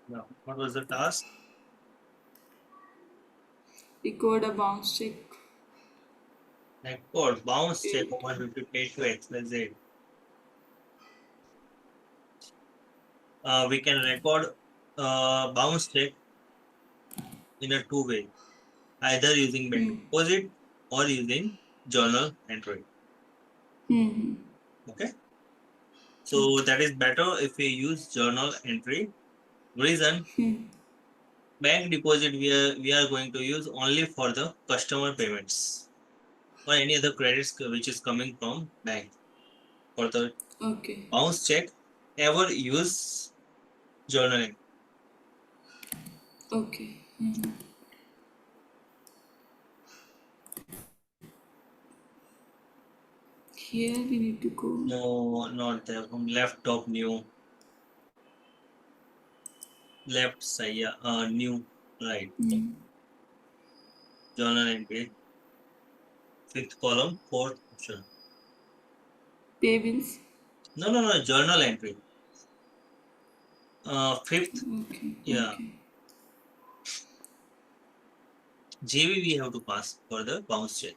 [SPEAKER 1] No. What was the task?
[SPEAKER 2] Record a bounce check.
[SPEAKER 1] Record bounce check
[SPEAKER 2] Eh,
[SPEAKER 1] 150 paid to XYZ. We can record bounce check in a two way, either using bank deposit or using journal entry. Okay, so
[SPEAKER 2] Okay.
[SPEAKER 1] that is better if we use journal entry. Reason, bank deposit we are going to use only for the customer payments or any other credits which is coming from bank. For the
[SPEAKER 2] Okay.
[SPEAKER 1] bounce check, ever use journal entry.
[SPEAKER 2] Okay. Here we need to go.
[SPEAKER 1] No, not there. From left top new, left side, yeah, new, right. Journal entry, fifth column, fourth option.
[SPEAKER 2] Pay bills.
[SPEAKER 1] No, no, no, journal entry. Fifth,
[SPEAKER 2] Okay.
[SPEAKER 1] yeah,
[SPEAKER 2] Okay.
[SPEAKER 1] JV we have to pass for the bounce check.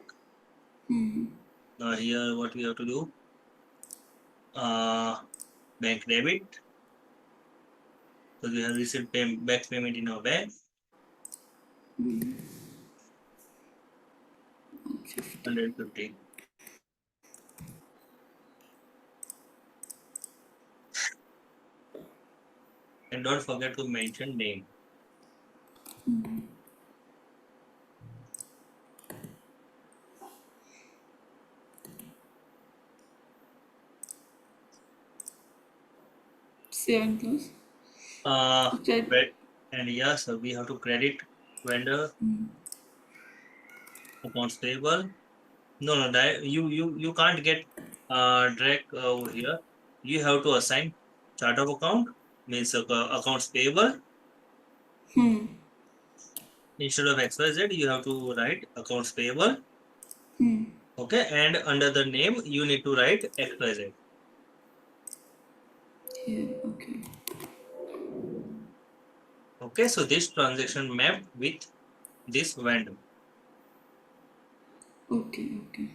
[SPEAKER 1] Now here, what we have to do? Uh, bank debit. So we have received back payment in our bank,
[SPEAKER 2] 50.
[SPEAKER 1] 150. And don't forget to mention name.
[SPEAKER 2] 7 plus.
[SPEAKER 1] Uh,
[SPEAKER 2] Credit.
[SPEAKER 1] and yes, so we have to credit vendor accounts payable. No, no, you can't get drag over here. You have to assign chart of account means accounts payable
[SPEAKER 2] Hmm.
[SPEAKER 1] instead of XYZ. You have to write accounts payable.
[SPEAKER 2] Hmm.
[SPEAKER 1] Okay, and under the name you need to write XYZ.
[SPEAKER 2] Yeah. Okay.
[SPEAKER 1] Okay, so this transaction mapped with this vendor.
[SPEAKER 2] Okay. Okay.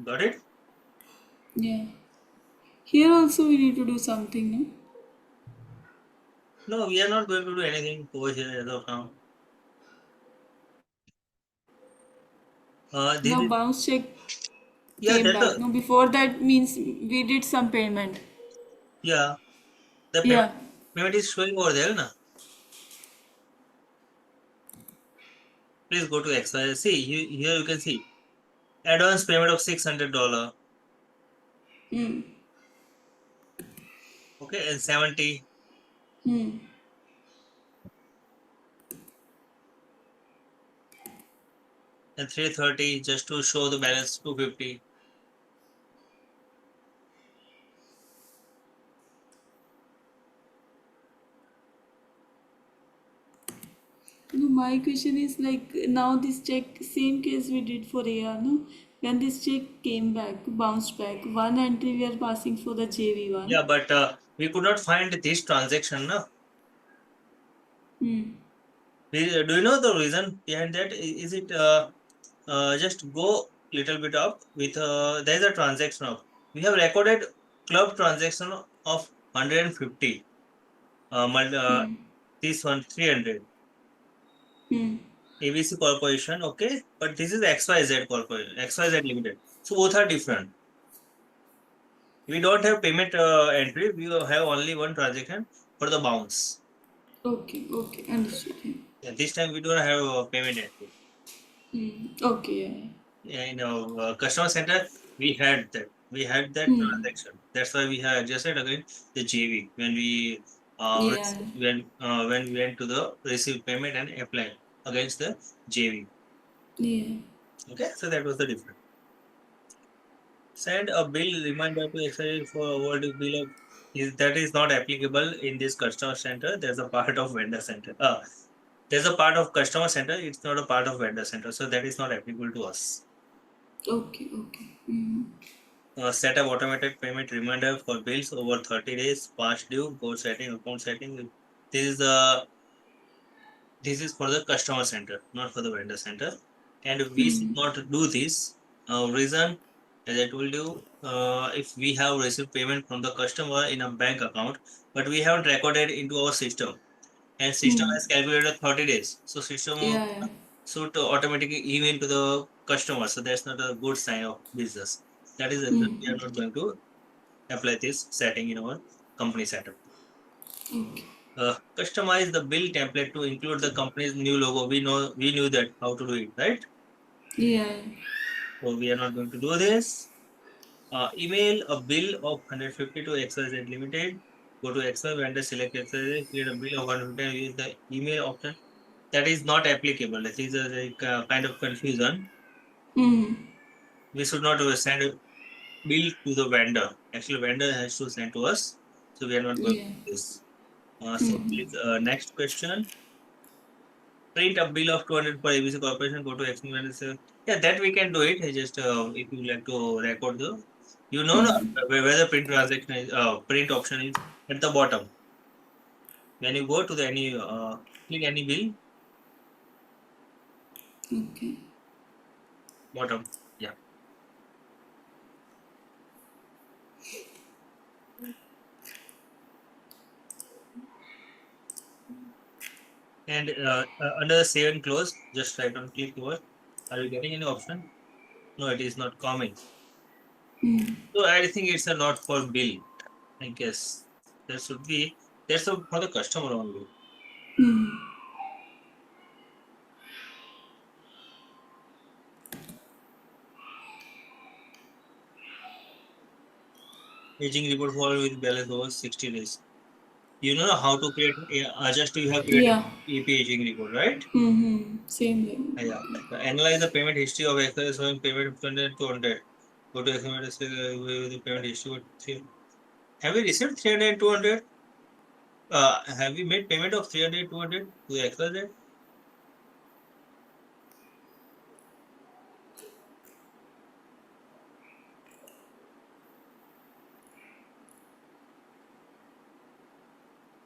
[SPEAKER 1] Got it?
[SPEAKER 2] Yeah. Here also we need to do something, no?
[SPEAKER 1] No, we are not going to do anything over here as of now. This
[SPEAKER 2] Now
[SPEAKER 1] is,
[SPEAKER 2] bounce check
[SPEAKER 1] yeah,
[SPEAKER 2] came
[SPEAKER 1] that's
[SPEAKER 2] back.
[SPEAKER 1] a,
[SPEAKER 2] No, before that means we did some payment.
[SPEAKER 1] yeah, the
[SPEAKER 2] Yeah.
[SPEAKER 1] payment is showing over there, na? Please go to XY. See, here you can see advance payment of $600.
[SPEAKER 2] Hmm.
[SPEAKER 1] Okay, and 70
[SPEAKER 2] Hmm.
[SPEAKER 1] and 330 just to show the balance 250.
[SPEAKER 2] No, my question is like now this check, same case we did for AR, no? When this check came back, bounced back, one entry we are passing for the JV one.
[SPEAKER 1] Yeah, but we could not find this transaction. No?
[SPEAKER 2] Hmm.
[SPEAKER 1] Do you know the reason behind that? Is it just go little bit up with there is a transaction of we have recorded club transaction of 150.
[SPEAKER 2] Hmm.
[SPEAKER 1] This one 300
[SPEAKER 2] Hmm.
[SPEAKER 1] ABC Corporation. Okay, but this is XYZ Corporation, XYZ Limited. So both are different. We don't have payment entry. We have only one transaction for the bounce.
[SPEAKER 2] Okay. Okay. Understood. Yeah.
[SPEAKER 1] Yeah, this time we don't have payment entry.
[SPEAKER 2] Hmm. Okay. Yeah.
[SPEAKER 1] Yeah, in our customer center, we had that
[SPEAKER 2] Hmm.
[SPEAKER 1] transaction. That's why we have adjusted again the JV when we
[SPEAKER 2] Yeah.
[SPEAKER 1] when we went to the receive payment and apply against the JV.
[SPEAKER 2] Yeah.
[SPEAKER 1] Okay, so that was the difference. Send a bill reminder to exercise for overdue bill of is that is not applicable in this customer center. There's a part of vendor center. There's a part of customer center. It's not a part of vendor center, so that is not applicable to us.
[SPEAKER 2] Okay. Okay. Hmm.
[SPEAKER 1] Set up automated payment reminder for bills over 30 days past due. Go setting, account setting. This is the this is for the customer center, not for the vendor center. And we should
[SPEAKER 2] Hmm.
[SPEAKER 1] not do this. Reason, as I told you, if we have received payment from the customer in a bank account, but we haven't recorded into our system, and system
[SPEAKER 2] Hmm.
[SPEAKER 1] has calculated 30 days, so system
[SPEAKER 2] Yeah. Yeah.
[SPEAKER 1] should automatically email to the customer. So that's not a good sign of business. That is the reason we are
[SPEAKER 2] Hmm.
[SPEAKER 1] not going to apply this setting in our company setup.
[SPEAKER 2] Okay.
[SPEAKER 1] Customize the bill template to include the company's new logo. We knew that how to do it, right?
[SPEAKER 2] Yeah.
[SPEAKER 1] So we are not going to do this. Email a bill of 150 to XYZ Limited. Go to XY vendor, select XYZ, create a bill of 150 and use the email option. That is not applicable. That is a like, kind of confusion.
[SPEAKER 2] Hmm.
[SPEAKER 1] We should not send a bill to the vendor. Actually, vendor has to send to us. So we are not going to
[SPEAKER 2] Yeah.
[SPEAKER 1] do this. So
[SPEAKER 2] Hmm.
[SPEAKER 1] please, next question. Print a bill of 200 per ABC Corporation. Go to Excel and say, yeah, that we can do it. I just if you like to record the, no,
[SPEAKER 2] Hmm.
[SPEAKER 1] where the print transaction is, print option is at the bottom. When you go to the any click any bill,
[SPEAKER 2] Okay.
[SPEAKER 1] bottom. Yeah. And under the save and close, just right on click over. Are you getting any option? No, it is not coming. So I think it's a not for bill. I guess there should be for the customer only. Aging report for with balance over 60 days. You know how to create just you have created
[SPEAKER 2] Yeah.
[SPEAKER 1] EP aging report, right?
[SPEAKER 2] Same
[SPEAKER 1] Yeah.
[SPEAKER 2] way.
[SPEAKER 1] Analyze the payment history of Excel showing payment 200. Go to Excel with the payment history. Have we received 300 and 200? Have we made payment of 300 200 to Excel?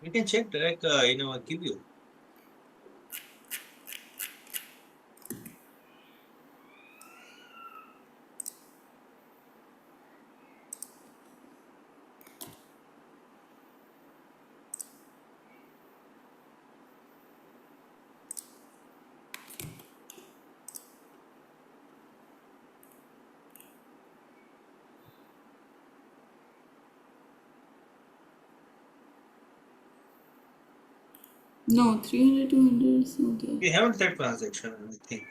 [SPEAKER 1] We can check direct in our QBO.
[SPEAKER 2] No, 300, 200 is not there.
[SPEAKER 1] We haven't that transaction, I think.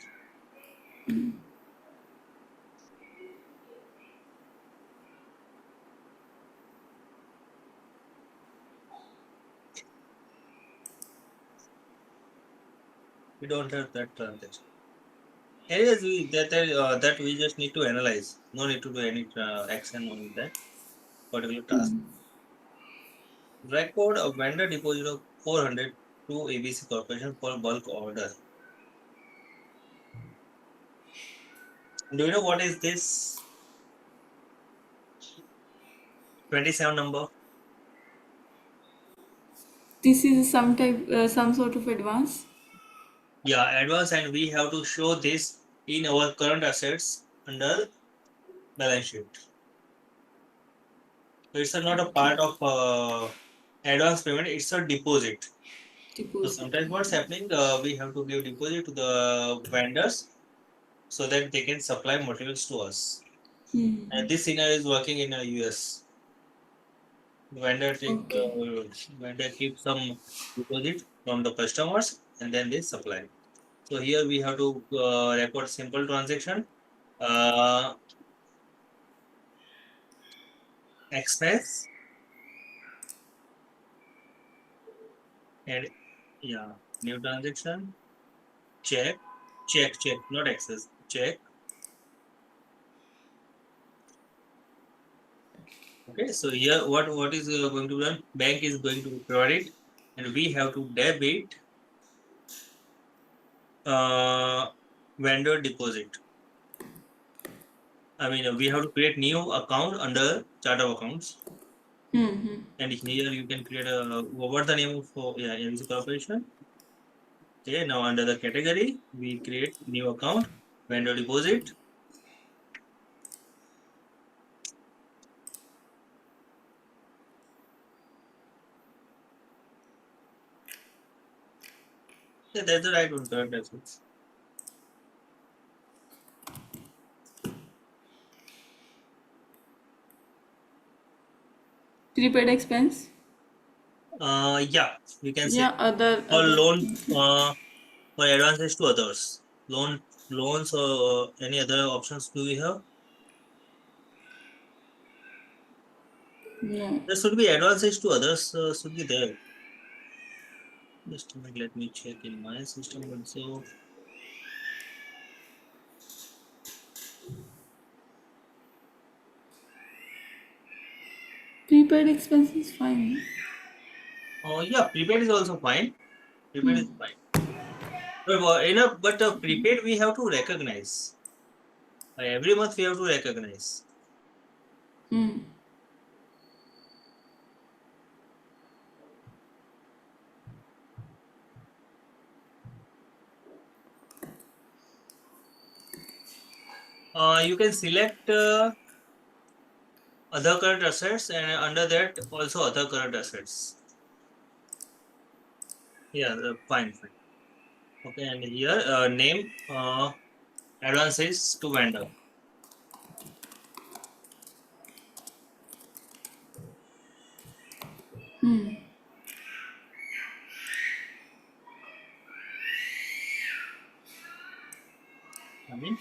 [SPEAKER 1] We don't have that transaction. Anyways, that we just need to analyze. No need to do any action on that particular task. Record a vendor deposit of 400 to ABC Corporation for bulk order. Do you know what is this 27 number?
[SPEAKER 2] This is some type, some sort of advance.
[SPEAKER 1] Yeah, advance, and we have to show this in our current assets under balance sheet. So it's not a
[SPEAKER 2] Okay.
[SPEAKER 1] part of advance payment, it's a deposit. So
[SPEAKER 2] Deposit.
[SPEAKER 1] sometimes what's happening, we have to give deposit to the vendors so that they can supply materials to us. And this scenario is working in US.
[SPEAKER 2] Okay.
[SPEAKER 1] Vendor keeps some deposit from the customers and then they supply. So here we have to record simple transaction, uh, expense, and yeah, new transaction, check, not access, check. Okay, so here what is going to be done? Bank is going to credit, and we have to debit uh, vendor deposit. I mean, we have to create new account under chart of accounts, and here you can create a what the name for MC Corporation. Okay, now under the category, we create new account, vendor deposit. Yeah, that's the right one, correct assets.
[SPEAKER 2] Prepaid expense.
[SPEAKER 1] Yeah, we can say
[SPEAKER 2] Yeah,
[SPEAKER 1] or
[SPEAKER 2] other.
[SPEAKER 1] loan for advances to others. Loans or any other options do we have?
[SPEAKER 2] Yeah.
[SPEAKER 1] There should be advances to others should be there. Just a minute, let me check in my system also.
[SPEAKER 2] Prepaid expense is fine.
[SPEAKER 1] Oh yeah, prepaid is also fine. Prepaid is fine. But prepaid we have to recognize. Every month we have to recognize. You can select other current assets and under that also other current assets. Yeah, fine, fine. Okay, and here name advances to vendor. I mean,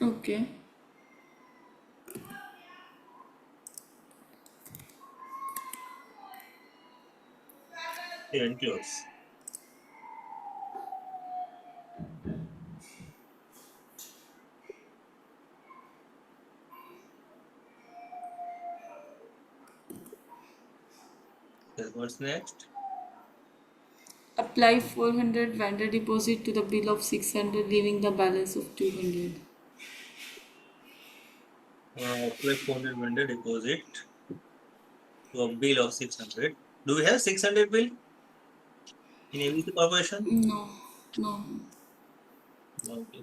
[SPEAKER 2] Okay.
[SPEAKER 1] here includes. Okay, what's next?
[SPEAKER 2] Apply 400 vendor deposit to the bill of 600, leaving the balance of 200.
[SPEAKER 1] Apply 400 vendor deposit to a bill of 600. Do we have 600 bill in ABC Corporation?
[SPEAKER 2] No, no.
[SPEAKER 1] Okay.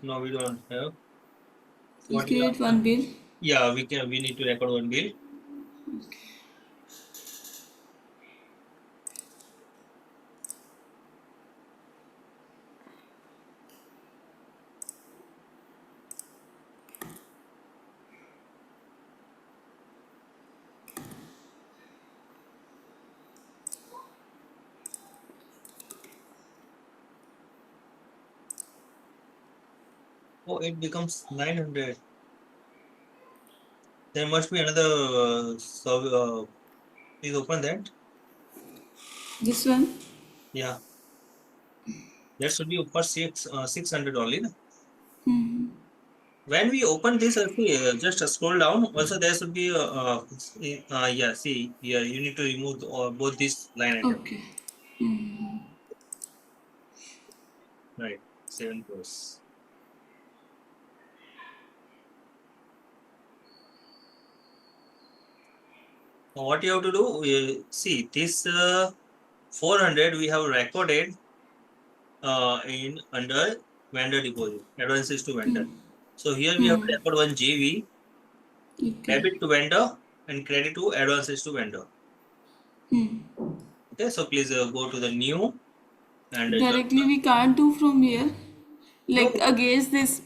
[SPEAKER 1] No, we don't have. So
[SPEAKER 2] We'll
[SPEAKER 1] what we
[SPEAKER 2] create
[SPEAKER 1] have?
[SPEAKER 2] one bill.
[SPEAKER 1] Yeah, we can. We need to record one bill. Oh, it becomes 900. There must be another. Please open that.
[SPEAKER 2] This one?
[SPEAKER 1] Yeah, that should be for 600 only. Na? When we open this, see, just scroll down. Also, there should be yeah. See here, you need to remove both these line items.
[SPEAKER 2] Okay.
[SPEAKER 1] Right, 7 crores. Now what you have to do? See this 400 we have recorded in under vendor deposit advances to vendor. So here we have to record one JV
[SPEAKER 2] Okay.
[SPEAKER 1] debit to vendor and credit to advances to vendor. Okay, so please go to the new and
[SPEAKER 2] Directly we can't do from here.
[SPEAKER 1] no.
[SPEAKER 2] Like against this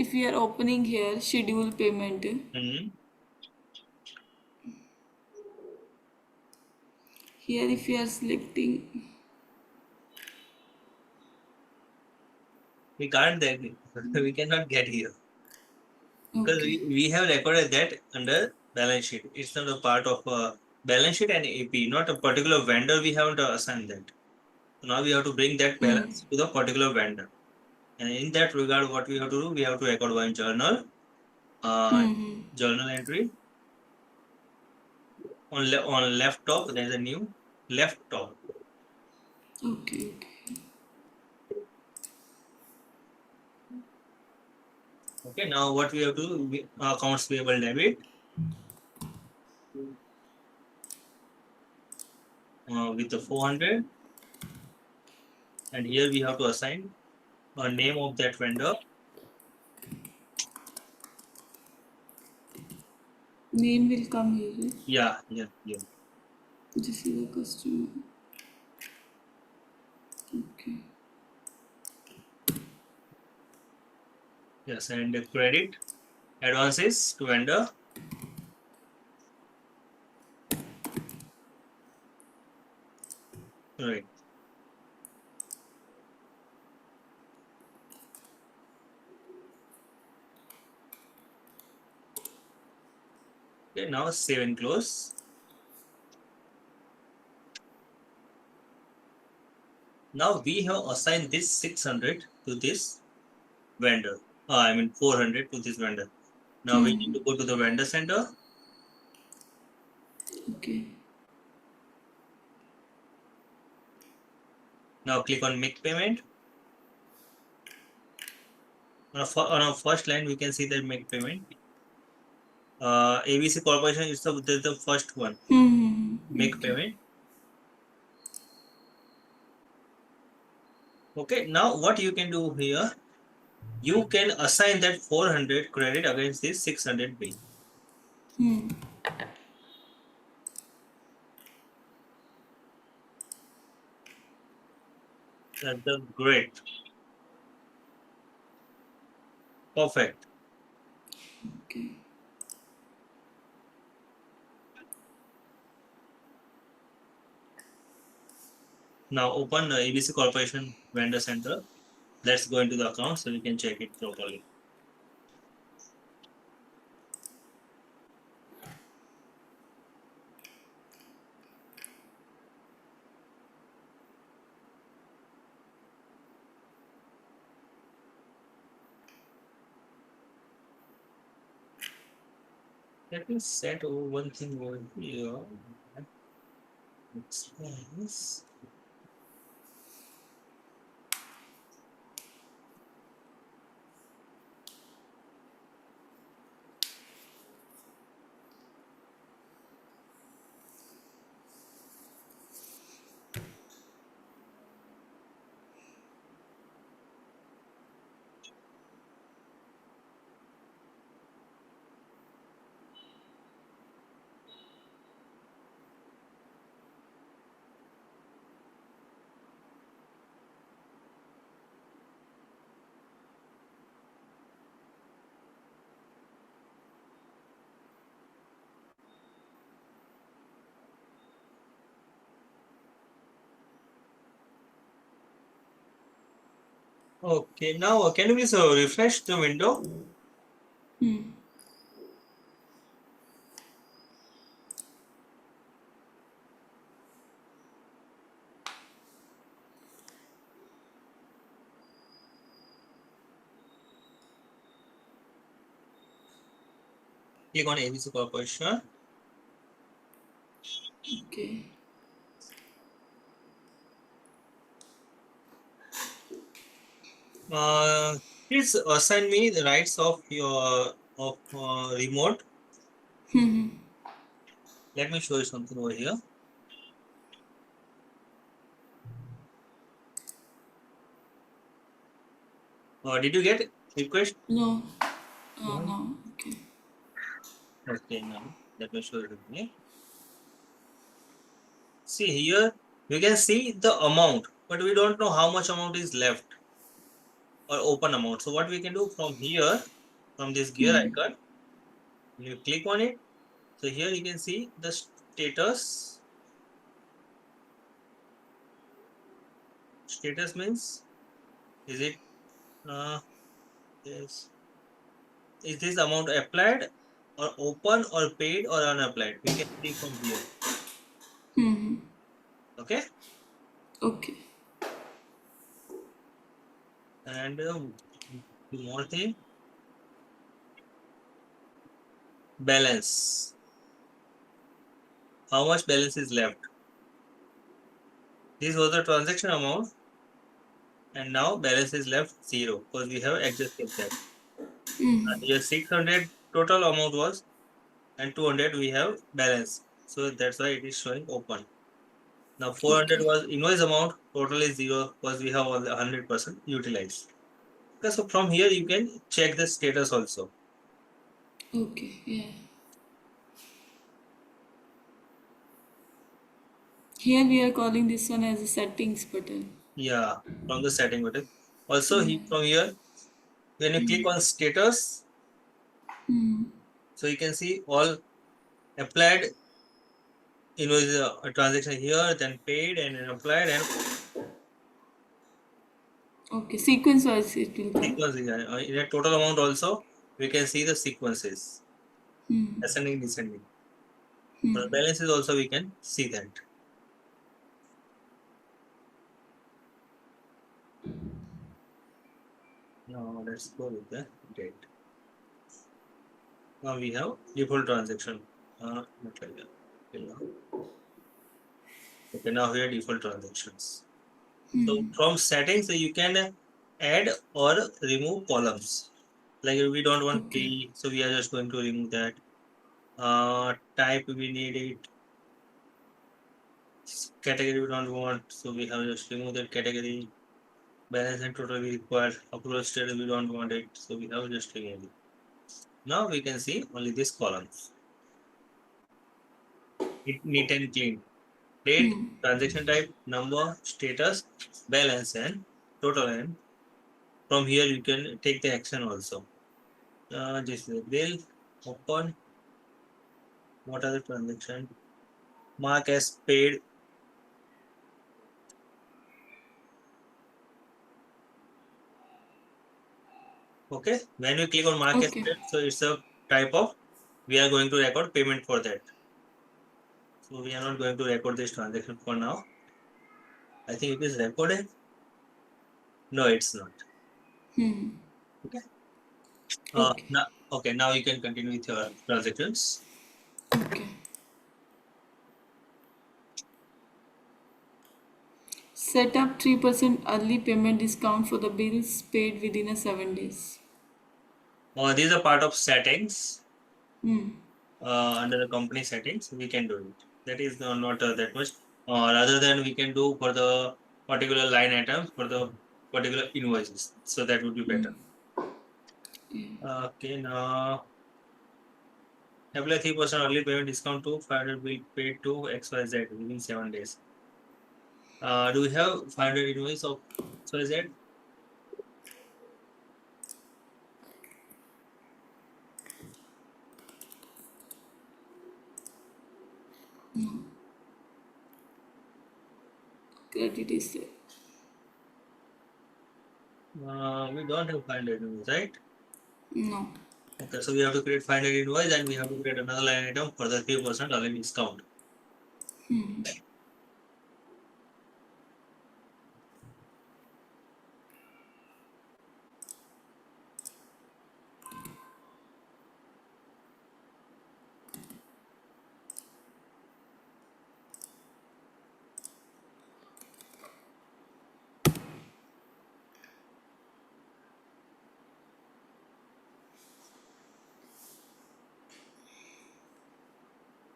[SPEAKER 2] if we are opening here schedule payment.
[SPEAKER 1] Mhm.
[SPEAKER 2] Here if we are selecting.
[SPEAKER 1] We can't that we cannot get here because
[SPEAKER 2] Okay.
[SPEAKER 1] we have recorded that under balance sheet. It's not a part of balance sheet and AP, not a particular vendor. We haven't assigned that. So now we have to bring that balance to the particular vendor. And in that regard, what we have to do, we have to record one uh, journal entry on left top. There is a new left top.
[SPEAKER 2] Okay. Okay.
[SPEAKER 1] Okay, now what we have to do, accounts payable debit with the 400, and here we have to assign a name of that vendor.
[SPEAKER 2] Name will come here. Right?
[SPEAKER 1] Yeah, yeah, yeah.
[SPEAKER 2] This is a customer. Okay.
[SPEAKER 1] Yes, and the credit advances to vendor. Right. Okay, now save and close. Now we have assigned this 600 to this vendor. I mean 400 to this vendor. Now we need to go to the vendor center.
[SPEAKER 2] Okay.
[SPEAKER 1] Now click on make payment. On our first line, we can see that make payment. ABC Corporation is the first one. Make
[SPEAKER 2] Okay.
[SPEAKER 1] payment. Okay, now what you can do here, you can assign that 400 credit against this 600 bill.
[SPEAKER 2] Hmm.
[SPEAKER 1] That's the great. Perfect.
[SPEAKER 2] Okay.
[SPEAKER 1] Now open ABC Corporation Vendor Center. Let's go into the account so we can check it properly. Let me set over one thing over here. It's nice. Okay, now can you please refresh the window?
[SPEAKER 2] Hmm.
[SPEAKER 1] Click on ABC Corporation.
[SPEAKER 2] Okay.
[SPEAKER 1] Uh, Please assign me the rights of your of remote.
[SPEAKER 2] Hmm.
[SPEAKER 1] Let me show you something over here. Did you get request?
[SPEAKER 2] No. Oh
[SPEAKER 1] No.
[SPEAKER 2] no. Okay.
[SPEAKER 1] Okay, now let me show you again. See here, we can see the amount, but we don't know how much amount is left or open amount. So what we can do from here, from this gear
[SPEAKER 2] Hmm.
[SPEAKER 1] icon, you click on it. So here you can see the status. Status means is it uh, is this amount applied or open or paid or unapplied? We can see from here.
[SPEAKER 2] Hmm.
[SPEAKER 1] Okay,
[SPEAKER 2] Okay.
[SPEAKER 1] and one more thing, balance. How much balance is left? This was the transaction amount, and now balance is left zero because we have adjusted that. Here 600 total amount was, and 200 we have balance. So that's why it is showing open. Now 400
[SPEAKER 2] Okay.
[SPEAKER 1] was invoice amount, total is zero because we have all the 100% utilized. Okay, so from here you can check the status also.
[SPEAKER 2] Okay. Yeah. Here we are calling this one as a settings button.
[SPEAKER 1] Yeah, from the setting button. Also,
[SPEAKER 2] Yeah.
[SPEAKER 1] from here, when you click on status,
[SPEAKER 2] Hmm.
[SPEAKER 1] so you can see all applied invoice transaction here, then paid and then applied and
[SPEAKER 2] Okay. Sequence wise it will come.
[SPEAKER 1] sequence. In a total amount also, we can see the sequences
[SPEAKER 2] Hmm.
[SPEAKER 1] ascending, descending. For the
[SPEAKER 2] Hmm.
[SPEAKER 1] balances also we can see that. Now let's go with the date. Now we have default transaction. Not like that. Okay, now we have default transactions. So from settings, you can add or remove columns. Like if we don't want
[SPEAKER 2] Okay.
[SPEAKER 1] P, so we are just going to remove that. Type we need it. Category we don't want, so we have just remove that category. Balance and total we require. Approval status we don't want it, so we have just taken it. Now we can see only this columns. Neat and clean. Date, transaction type, number, status, balance, and total. And from here you can take the action also. This is a bill. Open. What are the transaction? Mark as paid. Okay. When we click on mark as
[SPEAKER 2] Okay.
[SPEAKER 1] paid, so it's a type of we are going to record payment for that. So we are not going to record this transaction for now. I think it is recorded. No, it's not. Okay.
[SPEAKER 2] Okay.
[SPEAKER 1] Now, okay. Now you can continue with your transactions.
[SPEAKER 2] Okay. Set up 3% early payment discount for the bills paid within a 7 days.
[SPEAKER 1] These are part of settings.
[SPEAKER 2] Hmm.
[SPEAKER 1] Under the company settings, we can do it. That is not that much. Rather than we can do for the particular line items for the particular invoices. So that would be better.
[SPEAKER 2] Yeah.
[SPEAKER 1] Okay, now apply 3% early payment discount to 500 will paid to XYZ within 7 days. Do we have 500 invoice of XYZ?
[SPEAKER 2] Credit is there.
[SPEAKER 1] We don't have 500 invoice, right?
[SPEAKER 2] No.
[SPEAKER 1] Okay, so we have to create 500 invoice and we have to create another line item for the 3% early discount.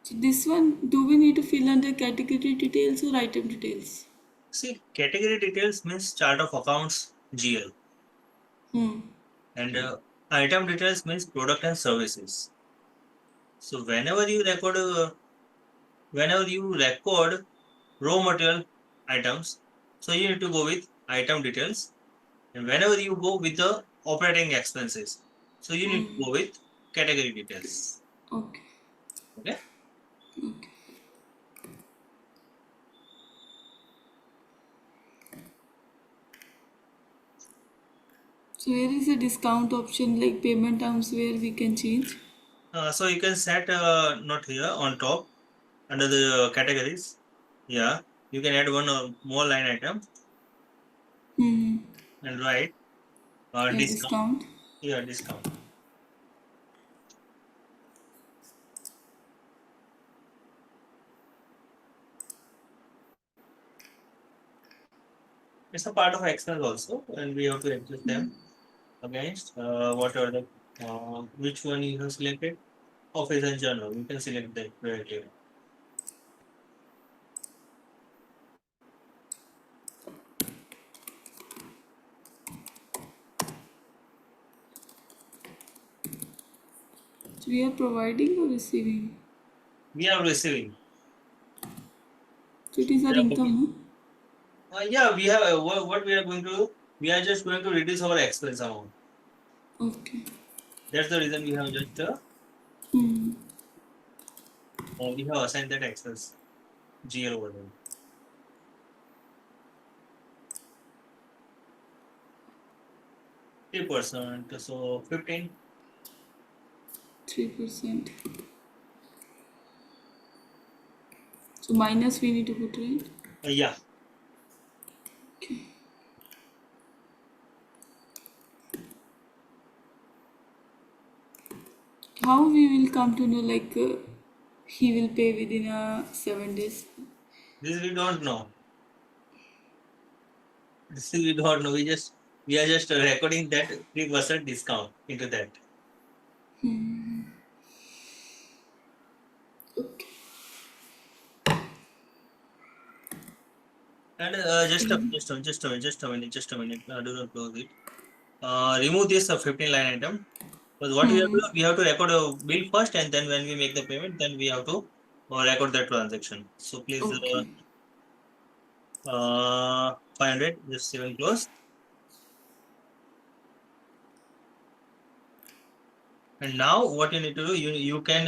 [SPEAKER 2] So this one, do we need to fill under category details or item details?
[SPEAKER 1] See, category details means chart of accounts GL,
[SPEAKER 2] Hmm.
[SPEAKER 1] and item details means product and services. So whenever you record raw material items, so you need to go with item details, and whenever you go with the operating expenses, so you need to go with category details.
[SPEAKER 2] Okay.
[SPEAKER 1] Okay.
[SPEAKER 2] Okay. So here is a discount option like payment terms where we can change.
[SPEAKER 1] So you can set not here on top under the categories. Yeah, you can add one more line item
[SPEAKER 2] Hmm.
[SPEAKER 1] and write
[SPEAKER 2] Yeah,
[SPEAKER 1] discount.
[SPEAKER 2] discount.
[SPEAKER 1] Yeah, discount. It's a part of expense also, and we have to adjust them against what are the which one you have selected. Office and journal. You can select that directly.
[SPEAKER 2] So we are providing or receiving.
[SPEAKER 1] We are receiving.
[SPEAKER 2] So it is our
[SPEAKER 1] We are booking.
[SPEAKER 2] income,
[SPEAKER 1] Yeah, we have what we are going to do. We are just going to reduce our expense amount.
[SPEAKER 2] huh? Okay.
[SPEAKER 1] That's the reason we have just
[SPEAKER 2] Hmm.
[SPEAKER 1] we have assigned that expense GL over there. 3%, so 15.
[SPEAKER 2] 3%. So minus we need to put, right?
[SPEAKER 1] Yeah.
[SPEAKER 2] Okay. How we will come to know like he will pay within 7 days?
[SPEAKER 1] This we don't know. This we don't know. We are just recording that 3% discount into that.
[SPEAKER 2] Okay.
[SPEAKER 1] And just a minute. Do not close it. Remove this 15 line item. Because what we have to do,
[SPEAKER 2] Hmm.
[SPEAKER 1] we have to record a bill first, and then when we make the payment, then we have to record that transaction. So please,
[SPEAKER 2] Okay.
[SPEAKER 1] 500, just save and close. And now what you need to do, you can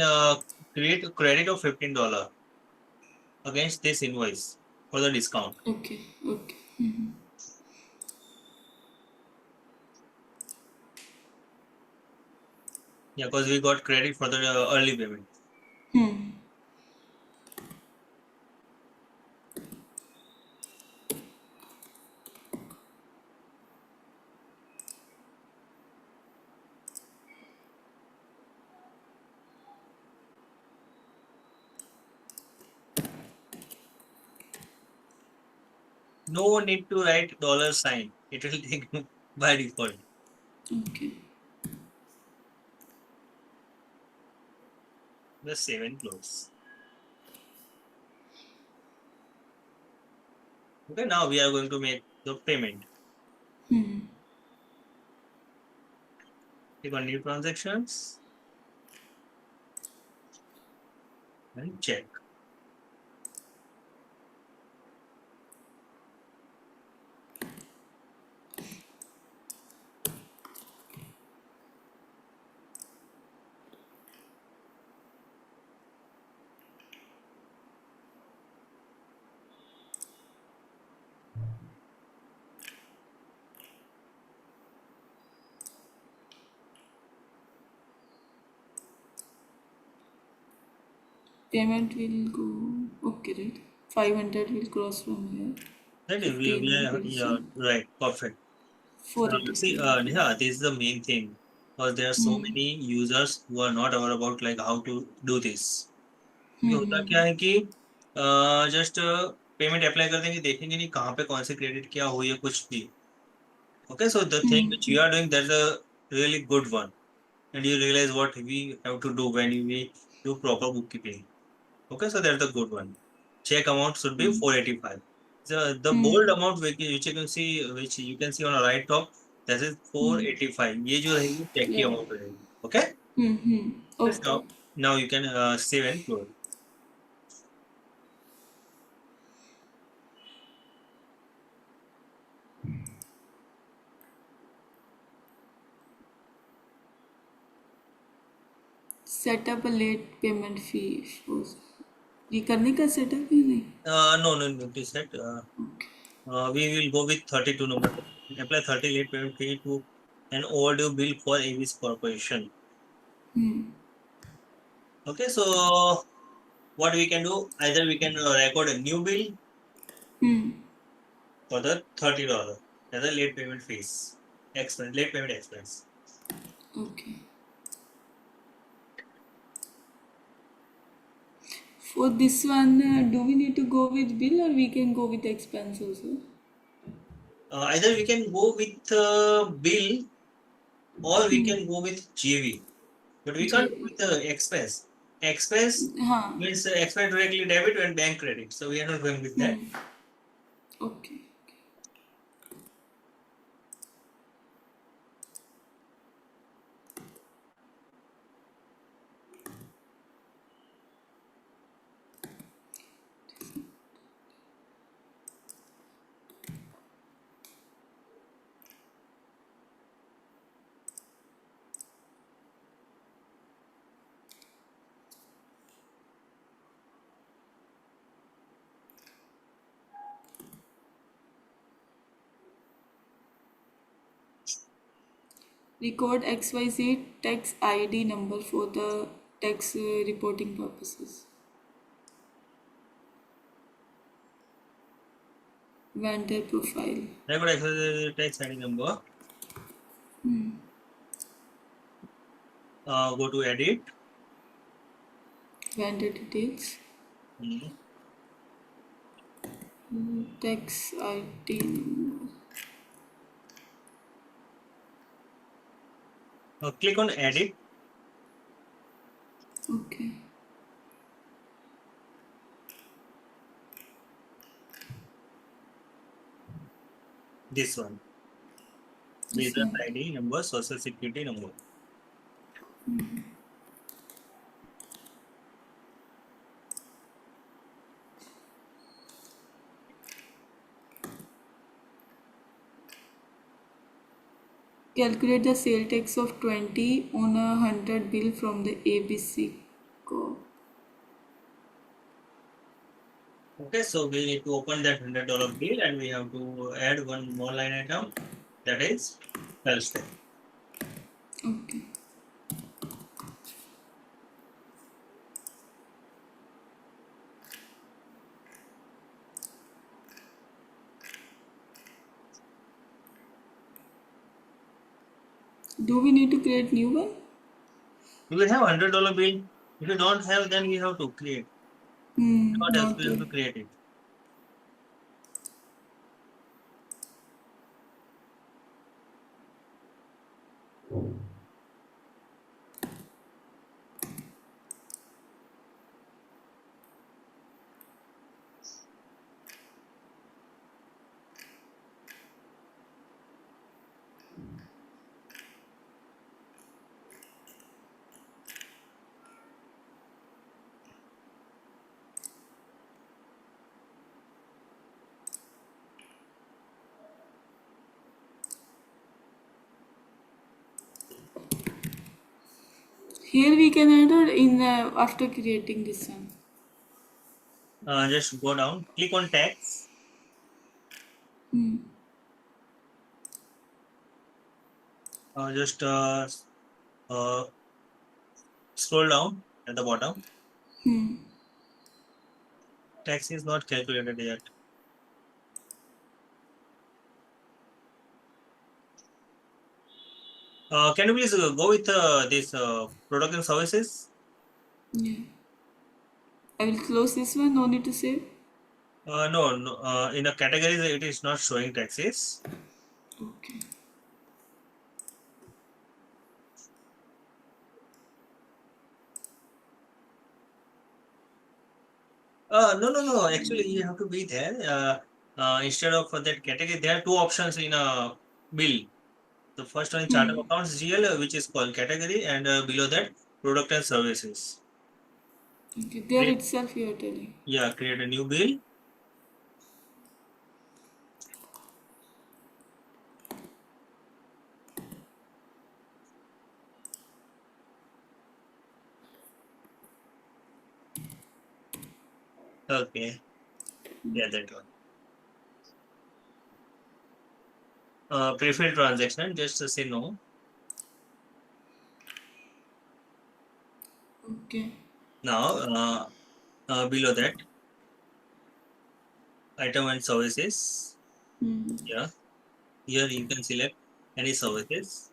[SPEAKER 1] create a credit of $15 against this invoice for the discount.
[SPEAKER 2] Okay. Okay. Hmm.
[SPEAKER 1] Yeah, because we got credit for the early payment.
[SPEAKER 2] Hmm.
[SPEAKER 1] No need to write dollar sign. It will take by default.
[SPEAKER 2] Okay.
[SPEAKER 1] Just save and close. Okay, now we are going to make the payment.
[SPEAKER 2] Hmm.
[SPEAKER 1] Click on new transactions and check.
[SPEAKER 2] Payment will go. Okay, right? 500 will cross from here.
[SPEAKER 1] Right? We
[SPEAKER 2] 15
[SPEAKER 1] are,
[SPEAKER 2] will
[SPEAKER 1] yeah,
[SPEAKER 2] see.
[SPEAKER 1] right, perfect. See,
[SPEAKER 2] 485. Okay.
[SPEAKER 1] yeah, this is the main thing because there are so
[SPEAKER 2] Hmm.
[SPEAKER 1] many users who are not aware about like how to do this. क्योंकि होता
[SPEAKER 2] Hmm.
[SPEAKER 1] क्या है कि just payment apply कर देंगे देखेंगे नहीं कहाँ पे कौन से क्रेडिट क्या हुई है कुछ भी. Okay, so the thing
[SPEAKER 2] Hmm.
[SPEAKER 1] which you are doing, that's a really good one, and you realize what we have to do when we do proper bookkeeping. Okay, so that's the good one. Check amount should be
[SPEAKER 2] Hmm.
[SPEAKER 1] 485. The bold
[SPEAKER 2] Hmm.
[SPEAKER 1] amount which you can see on the right top, that is
[SPEAKER 2] Hmm.
[SPEAKER 1] 485. ये जो रहेगी check की
[SPEAKER 2] Yeah.
[SPEAKER 1] amount रहेगी. Okay,
[SPEAKER 2] Hmm. Hmm.
[SPEAKER 1] yes,
[SPEAKER 2] Okay.
[SPEAKER 1] now you can save and close.
[SPEAKER 2] Set up a late payment fee. ये करने का setup ही नहीं.
[SPEAKER 1] No, please set. We will go with 32 number. Apply 30 late payment fee to an overdue bill for Avis Corporation.
[SPEAKER 2] Hmm.
[SPEAKER 1] Okay, so what we can do, either we can record a new bill
[SPEAKER 2] Hmm.
[SPEAKER 1] for the $30 as a late payment fees, expense, late payment expense.
[SPEAKER 2] Okay. For this one, do we need to go with bill or we can go with expense also?
[SPEAKER 1] Either we can go with bill or we can go with GV, but we can't go
[SPEAKER 2] JV.
[SPEAKER 1] with the expense. Expense
[SPEAKER 2] हाँ.
[SPEAKER 1] means expense directly debit and bank credit, so we are not going with that.
[SPEAKER 2] Hmm. Okay. Record XYZ tax ID number for the tax reporting purposes. Vendor profile.
[SPEAKER 1] Record expense tax ID number. Go to edit.
[SPEAKER 2] Vendor details.
[SPEAKER 1] Hmm.
[SPEAKER 2] Tax ID number.
[SPEAKER 1] Click on edit.
[SPEAKER 2] Okay.
[SPEAKER 1] This one.
[SPEAKER 2] This
[SPEAKER 1] Business
[SPEAKER 2] one.
[SPEAKER 1] ID number, social security number.
[SPEAKER 2] Calculate the sale tax of 20 on a 100 bill from the ABC co.
[SPEAKER 1] Okay, so we need to open that $100 bill and we have to add one more line item, that is sales tax.
[SPEAKER 2] Okay. Do we need to create new one?
[SPEAKER 1] We will have $100 bill. If you don't have, then we have to create. Not else,
[SPEAKER 2] Not
[SPEAKER 1] we have
[SPEAKER 2] yet.
[SPEAKER 1] to create it.
[SPEAKER 2] Here we can add or in after creating this one.
[SPEAKER 1] Just go down, click on tax.
[SPEAKER 2] Hmm.
[SPEAKER 1] Just uh, scroll down at the bottom.
[SPEAKER 2] Hmm.
[SPEAKER 1] Tax is not calculated yet. Can you please go with this product and services?
[SPEAKER 2] Yeah. I will close this one. No need to save.
[SPEAKER 1] No, no. In a category, it is not showing taxes.
[SPEAKER 2] Okay.
[SPEAKER 1] No, no, no. Actually, you have to be there. Instead of that category, there are two options in a bill. The first one is chart of
[SPEAKER 2] Hmm.
[SPEAKER 1] accounts GL, which is called category, and below that, product and services.
[SPEAKER 2] Okay. There
[SPEAKER 1] Create,
[SPEAKER 2] itself you are telling.
[SPEAKER 1] yeah, create a new bill. Okay, yeah, that one. Prefill transaction, just say no.
[SPEAKER 2] Okay.
[SPEAKER 1] Now, below that, item and services.
[SPEAKER 2] Hmm.
[SPEAKER 1] Yeah, here you can select any services.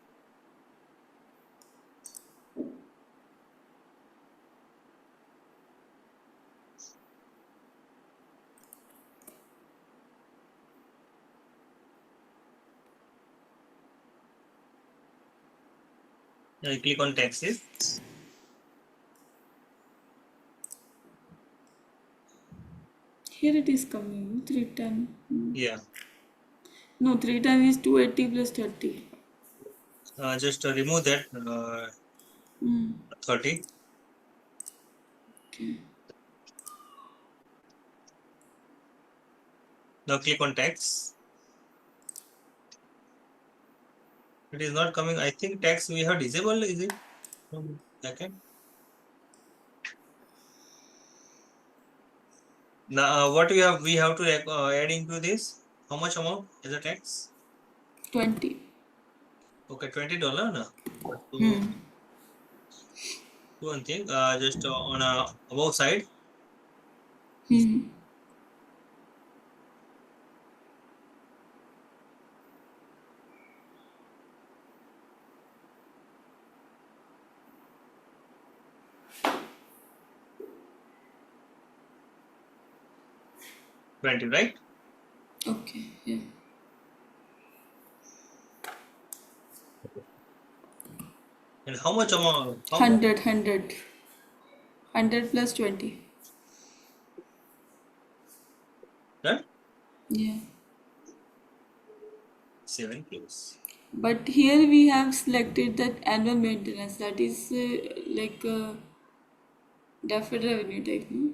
[SPEAKER 1] Click on taxes.
[SPEAKER 2] Here it is coming. 310. Hmm.
[SPEAKER 1] Yeah,
[SPEAKER 2] No, 310 is 280 plus 30.
[SPEAKER 1] just remove that
[SPEAKER 2] Hmm.
[SPEAKER 1] 30.
[SPEAKER 2] Okay.
[SPEAKER 1] Now click on tax. It is not coming. I think tax we have disabled. Is it? Okay. Now what we have to add into this? How much amount is the tax?
[SPEAKER 2] 20.
[SPEAKER 1] Okay, $20. No. So
[SPEAKER 2] Hmm.
[SPEAKER 1] do one thing. Just on above side,
[SPEAKER 2] Hmm.
[SPEAKER 1] 20, right?
[SPEAKER 2] Okay. Yeah.
[SPEAKER 1] And how much amount? How much?
[SPEAKER 2] 100. 100. 100 plus 20.
[SPEAKER 1] That
[SPEAKER 2] Yeah.
[SPEAKER 1] save and close.
[SPEAKER 2] But here we have selected that annual maintenance, that is like deferred revenue type, no?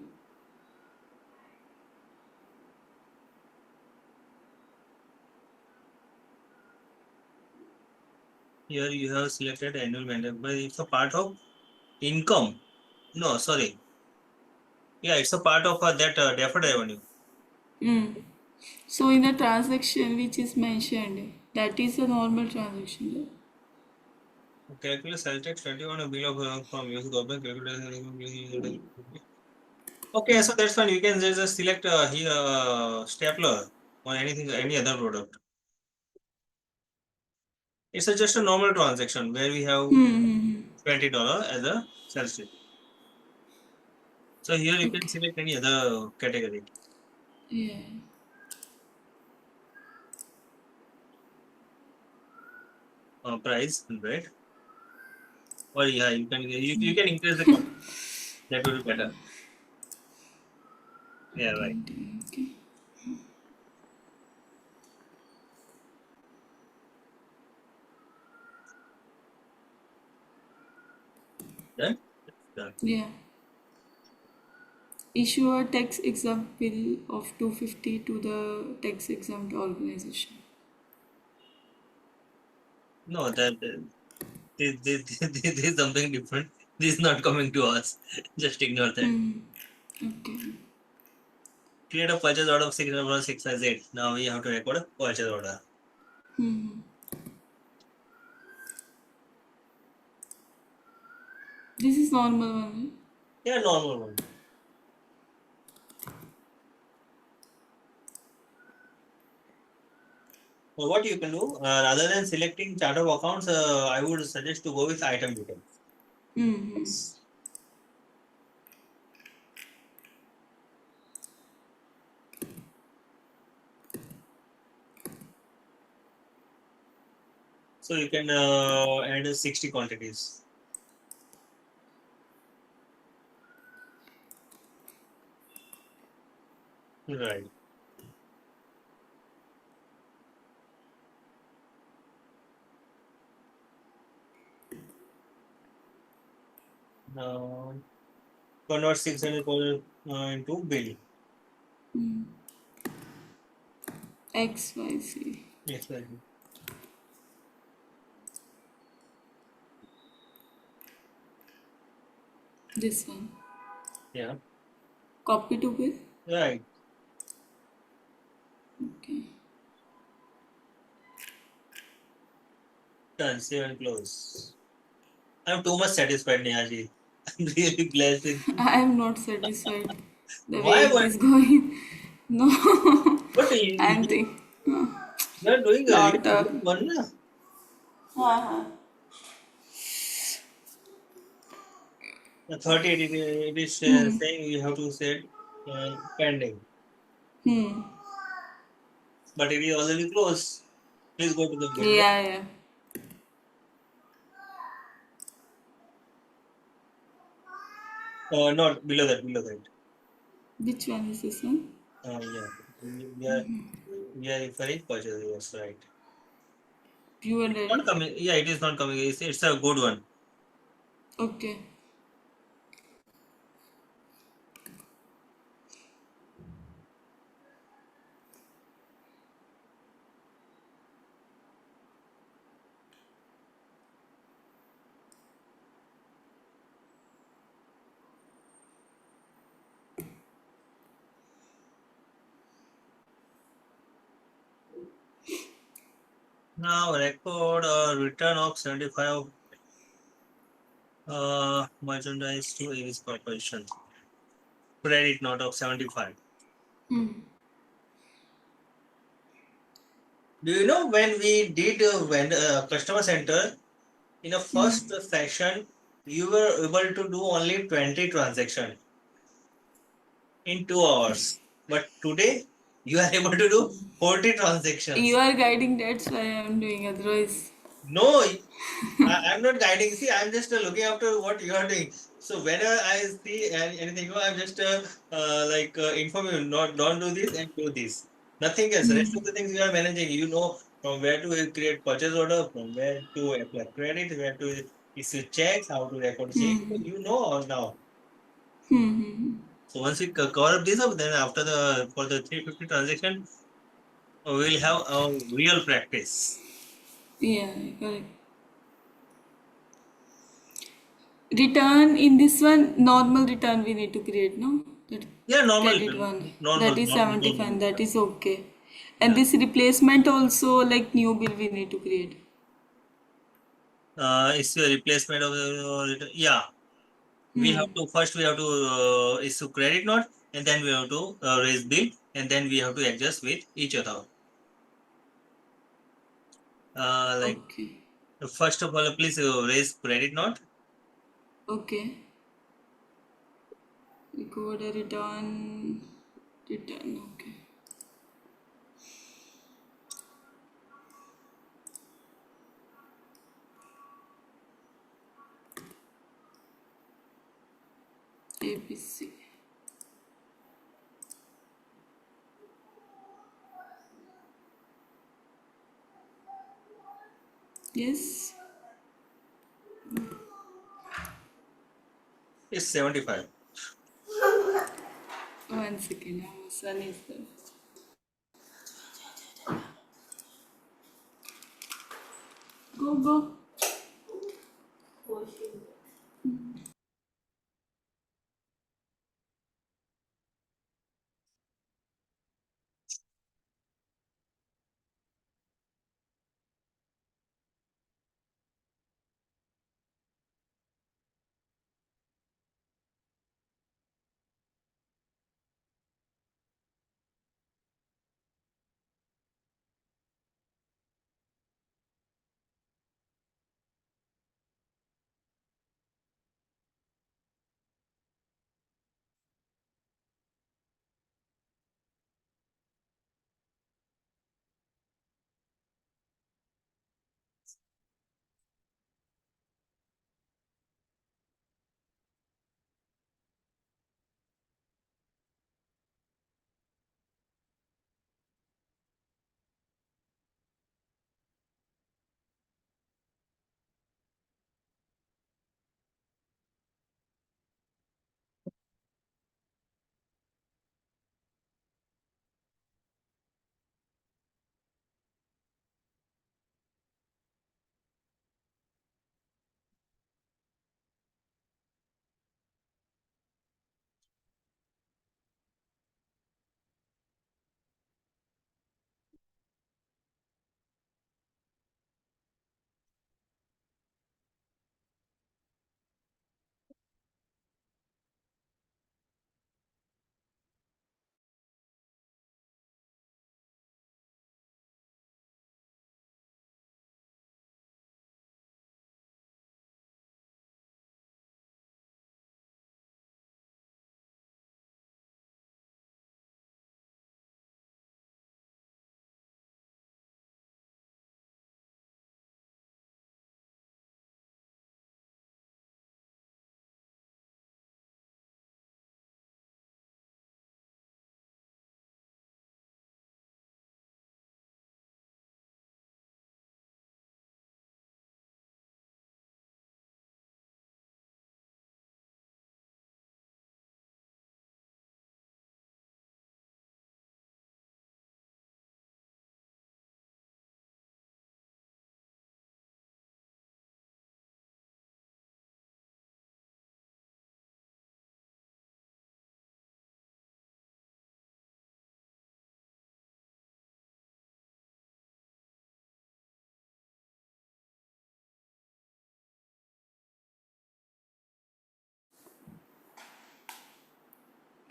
[SPEAKER 1] Here you have selected annual maintenance, but it's a part of income. No, sorry. Yeah, it's a part of that deferred revenue.
[SPEAKER 2] Mm. So in the transaction which is mentioned, that is a normal transaction.
[SPEAKER 1] Calculate sales tax 21 a bill of from US government. Calculate. Okay, so that's fine. You can just select here stapler or anything, any other product. It's just a normal transaction where we have
[SPEAKER 2] Hmm.
[SPEAKER 1] $20 as a sales tax. So here you can
[SPEAKER 2] Okay.
[SPEAKER 1] select any other category.
[SPEAKER 2] Yeah.
[SPEAKER 1] Price 100. Or yeah, you can increase the cost. That will be better. Yeah, right.
[SPEAKER 2] 20. Okay.
[SPEAKER 1] Done. Done.
[SPEAKER 2] Yeah. Issue a tax exempt bill of 250 to the tax exempt organization.
[SPEAKER 1] No, this is something different. This is not coming to us. Just ignore that.
[SPEAKER 2] Hmm. Okay.
[SPEAKER 1] Create a purchase order of 606 Now we have to record a purchase order.
[SPEAKER 2] Hmm. This is normal one.
[SPEAKER 1] Yeah, normal one. So what you can do, rather than selecting chart of accounts, I would suggest to go with item details.
[SPEAKER 2] Right? Hmm.
[SPEAKER 1] So you can add 60 quantities. Right. Now convert 600 into bill.
[SPEAKER 2] XYZ.
[SPEAKER 1] Exactly.
[SPEAKER 2] This one.
[SPEAKER 1] Yeah.
[SPEAKER 2] Copy to bill.
[SPEAKER 1] Right.
[SPEAKER 2] Okay.
[SPEAKER 1] Done. Save and close. I'm too much satisfied, Nehaji. I'm really blessed with you.
[SPEAKER 2] I am not satisfied the way
[SPEAKER 1] Why?
[SPEAKER 2] it is going. No,
[SPEAKER 1] But
[SPEAKER 2] I am thinking.
[SPEAKER 1] you are doing a really
[SPEAKER 2] Not.
[SPEAKER 1] good one. Na?
[SPEAKER 2] Uh,
[SPEAKER 1] 30 it is
[SPEAKER 2] hmm.
[SPEAKER 1] saying you have to set pending.
[SPEAKER 2] Hmm.
[SPEAKER 1] But it is already closed. Please go to the bill.
[SPEAKER 2] Yeah, yeah.
[SPEAKER 1] Not below that, below that.
[SPEAKER 2] Which one is this one?
[SPEAKER 1] Yeah. We are, we are referring purchase, yes, right.
[SPEAKER 2] Pure
[SPEAKER 1] It's not
[SPEAKER 2] red.
[SPEAKER 1] coming. Yeah, it is not coming. It's a good one.
[SPEAKER 2] Okay.
[SPEAKER 1] Now record a return of 75 merchandise to Avis Corporation. Credit note of 75.
[SPEAKER 2] Hmm.
[SPEAKER 1] Do you know when we did when customer center in the
[SPEAKER 2] Hmm.
[SPEAKER 1] first session, you were able to do only 20 transactions in 2 hours. But today, you are able to do 40
[SPEAKER 2] You
[SPEAKER 1] transactions.
[SPEAKER 2] are guiding, that's why I am doing. Otherwise,
[SPEAKER 1] No, I'm not guiding. See, I'm just looking after what you are doing. So whenever I see anything, I'm just inform you. Not don't do this and do this. Nothing else. Rest of the things you are managing. You know From where to create purchase order, from where to apply credit, where to issue checks, how to record sales. So
[SPEAKER 2] Hmm.
[SPEAKER 1] you know now.
[SPEAKER 2] Hmm. Hmm.
[SPEAKER 1] So once we cover up this up, then after the for the 350 transaction, we'll have a real practice.
[SPEAKER 2] Yeah, correct. Return in this one, normal return we need to create, no? That
[SPEAKER 1] Yeah, normal,
[SPEAKER 2] credit one.
[SPEAKER 1] normal,
[SPEAKER 2] That is
[SPEAKER 1] normal,
[SPEAKER 2] 75,
[SPEAKER 1] normal.
[SPEAKER 2] that is okay. And
[SPEAKER 1] Yeah.
[SPEAKER 2] this replacement also like new bill we need to create.
[SPEAKER 1] It's a replacement of the yeah. We have
[SPEAKER 2] Hmm.
[SPEAKER 1] to first we have to issue credit note, and then we have to raise bill, and then we have to adjust with each other. Like
[SPEAKER 2] Okay.
[SPEAKER 1] first of all, please raise credit note.
[SPEAKER 2] Okay. Record a return. Return. Okay. ABC. Yes.
[SPEAKER 1] It's 75.
[SPEAKER 2] 1 second. Our son is there. Go, go.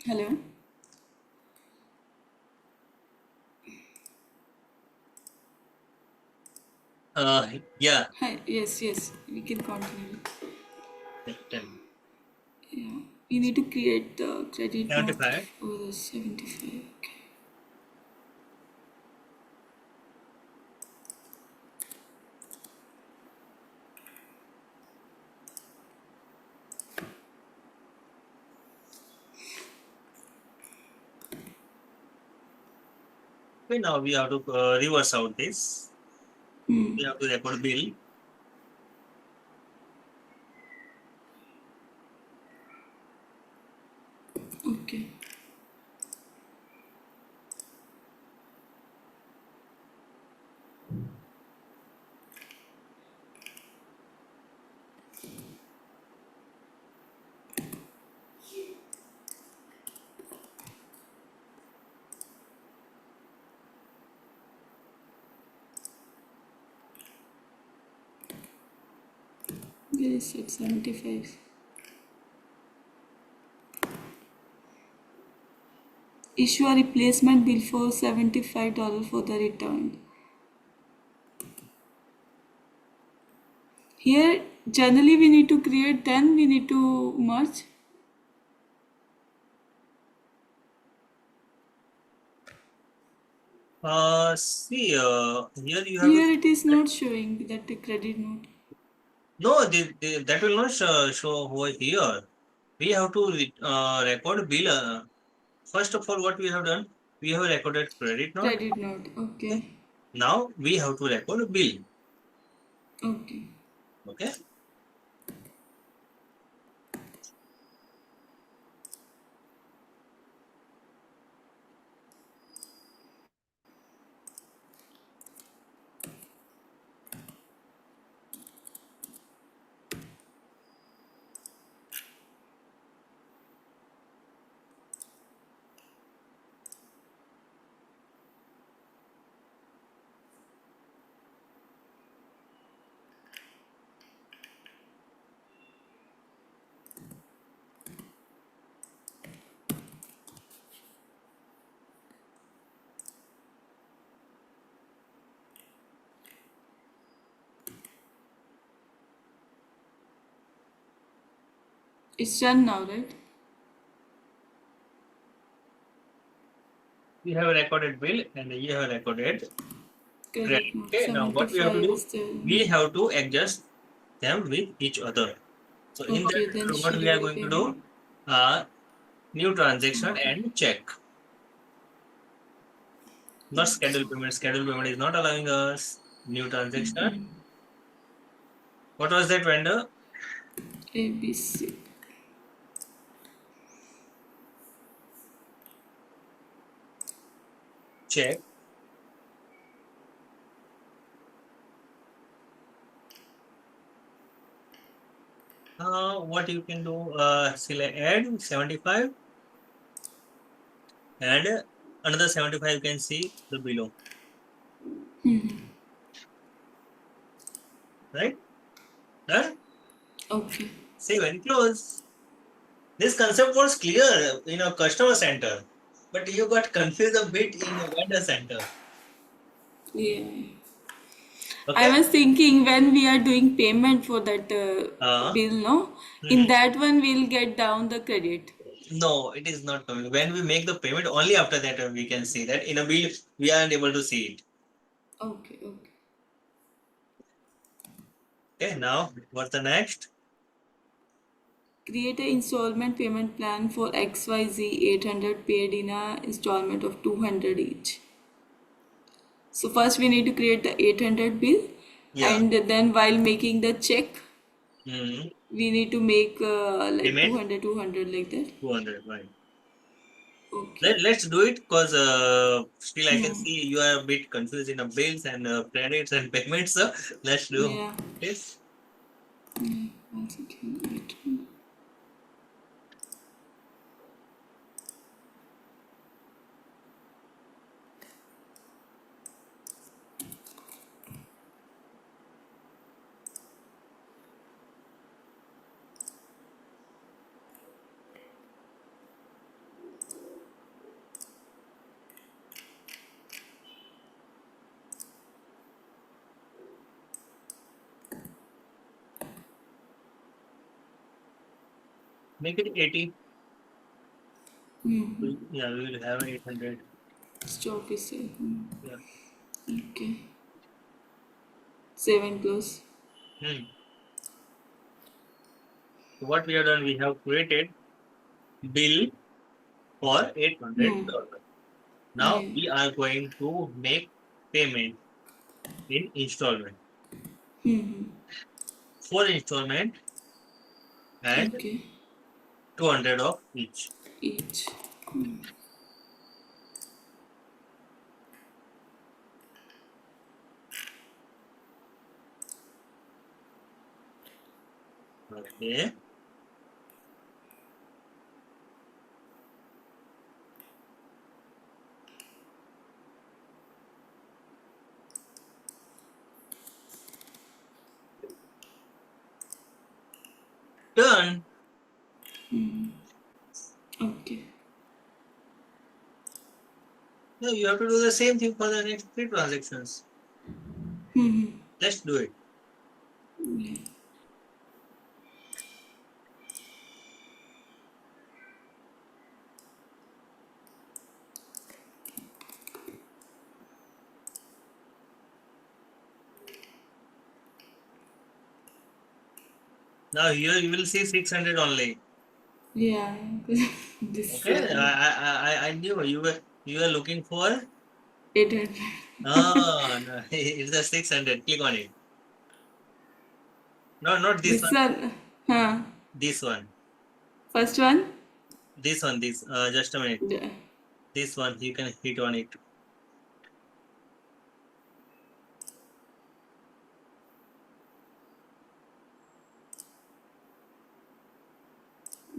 [SPEAKER 2] Hello.
[SPEAKER 1] Yeah,
[SPEAKER 2] Hi. Yes, yes. We can continue.
[SPEAKER 1] tell me.
[SPEAKER 2] Yeah. You need to create the credit note
[SPEAKER 1] 75.
[SPEAKER 2] for the 75. Okay.
[SPEAKER 1] Okay, now we have to reverse out this. We have to record bill.
[SPEAKER 2] Okay. Where is it? 75. Issue a replacement bill for $75 for the return. Here, generally we need to create, then we need to merge.
[SPEAKER 1] See, here you have to.
[SPEAKER 2] Here it is not showing that the credit note.
[SPEAKER 1] No, that will not show over here. We have to record bill. First of all, what we have done, we have recorded credit note.
[SPEAKER 2] Credit note.
[SPEAKER 1] Okay.
[SPEAKER 2] Okay.
[SPEAKER 1] Now we have to record bill.
[SPEAKER 2] Okay.
[SPEAKER 1] Okay.
[SPEAKER 2] It's done now, right?
[SPEAKER 1] We have recorded bill and you have recorded credit.
[SPEAKER 2] Credit note.
[SPEAKER 1] Okay. Now what we have to
[SPEAKER 2] 75
[SPEAKER 1] do,
[SPEAKER 2] is there.
[SPEAKER 1] we have to adjust them with each other. So in
[SPEAKER 2] Okay, then
[SPEAKER 1] that, what we are
[SPEAKER 2] schedule
[SPEAKER 1] going to
[SPEAKER 2] payment.
[SPEAKER 1] do, new transaction and check. Not schedule payment. Schedule payment is not allowing us. New transaction. What was that vendor?
[SPEAKER 2] ABC.
[SPEAKER 1] Check. What you can do? Select add 75 and another 75 you can see the below. Right? Done?
[SPEAKER 2] Okay.
[SPEAKER 1] Save and close. This concept was clear in a customer center, but you got confused a bit in a vendor center.
[SPEAKER 2] Yeah. I
[SPEAKER 1] Okay?
[SPEAKER 2] was thinking when we are doing payment for that
[SPEAKER 1] Uh,
[SPEAKER 2] bill, no? In
[SPEAKER 1] mhm.
[SPEAKER 2] that one, we'll get down the credit.
[SPEAKER 1] No, it is not coming. When we make the payment, only after that we can see that. In a bill, we aren't able to see it.
[SPEAKER 2] Okay, okay.
[SPEAKER 1] Okay, now what's the next?
[SPEAKER 2] Create a installment payment plan for XYZ 800 paid in a installment of 200 each. So first we need to create the 800 bill,
[SPEAKER 1] Yeah.
[SPEAKER 2] and then while making the check,
[SPEAKER 1] Hmm.
[SPEAKER 2] we need to make like
[SPEAKER 1] Payment
[SPEAKER 2] 200 like that.
[SPEAKER 1] 200, right?
[SPEAKER 2] Okay.
[SPEAKER 1] Let's do it because still I can
[SPEAKER 2] Hmm.
[SPEAKER 1] see you are a bit confused in the bills and credits and payments. So let's do
[SPEAKER 2] Yeah.
[SPEAKER 1] this.
[SPEAKER 2] Yeah. One second. Wait.
[SPEAKER 1] Make it 80.
[SPEAKER 2] Hmm.
[SPEAKER 1] Yeah, we will have 800.
[SPEAKER 2] Stock is there. Hmm.
[SPEAKER 1] Yeah.
[SPEAKER 2] Okay. 7 plus.
[SPEAKER 1] Hmm. So what we have done, we have created bill for
[SPEAKER 2] Hmm.
[SPEAKER 1] $800. Now
[SPEAKER 2] Yeah.
[SPEAKER 1] we are going to make payment. in installment.
[SPEAKER 2] Hmm.
[SPEAKER 1] 4 installment and
[SPEAKER 2] Okay.
[SPEAKER 1] 200 of each.
[SPEAKER 2] Each.
[SPEAKER 1] Okay. Done.
[SPEAKER 2] Okay.
[SPEAKER 1] Now you have to do the same thing for the next 3 transactions. Let's do it.
[SPEAKER 2] Yeah.
[SPEAKER 1] Now here you will see 600 only.
[SPEAKER 2] Yeah. This
[SPEAKER 1] Okay. I knew you were looking for.
[SPEAKER 2] 800.
[SPEAKER 1] Oh no, it's the 600. Click on it. No, not this
[SPEAKER 2] This
[SPEAKER 1] one.
[SPEAKER 2] one. Huh.
[SPEAKER 1] This one.
[SPEAKER 2] First one.
[SPEAKER 1] This one. This. Just a minute.
[SPEAKER 2] Yeah.
[SPEAKER 1] This one. You can hit on it.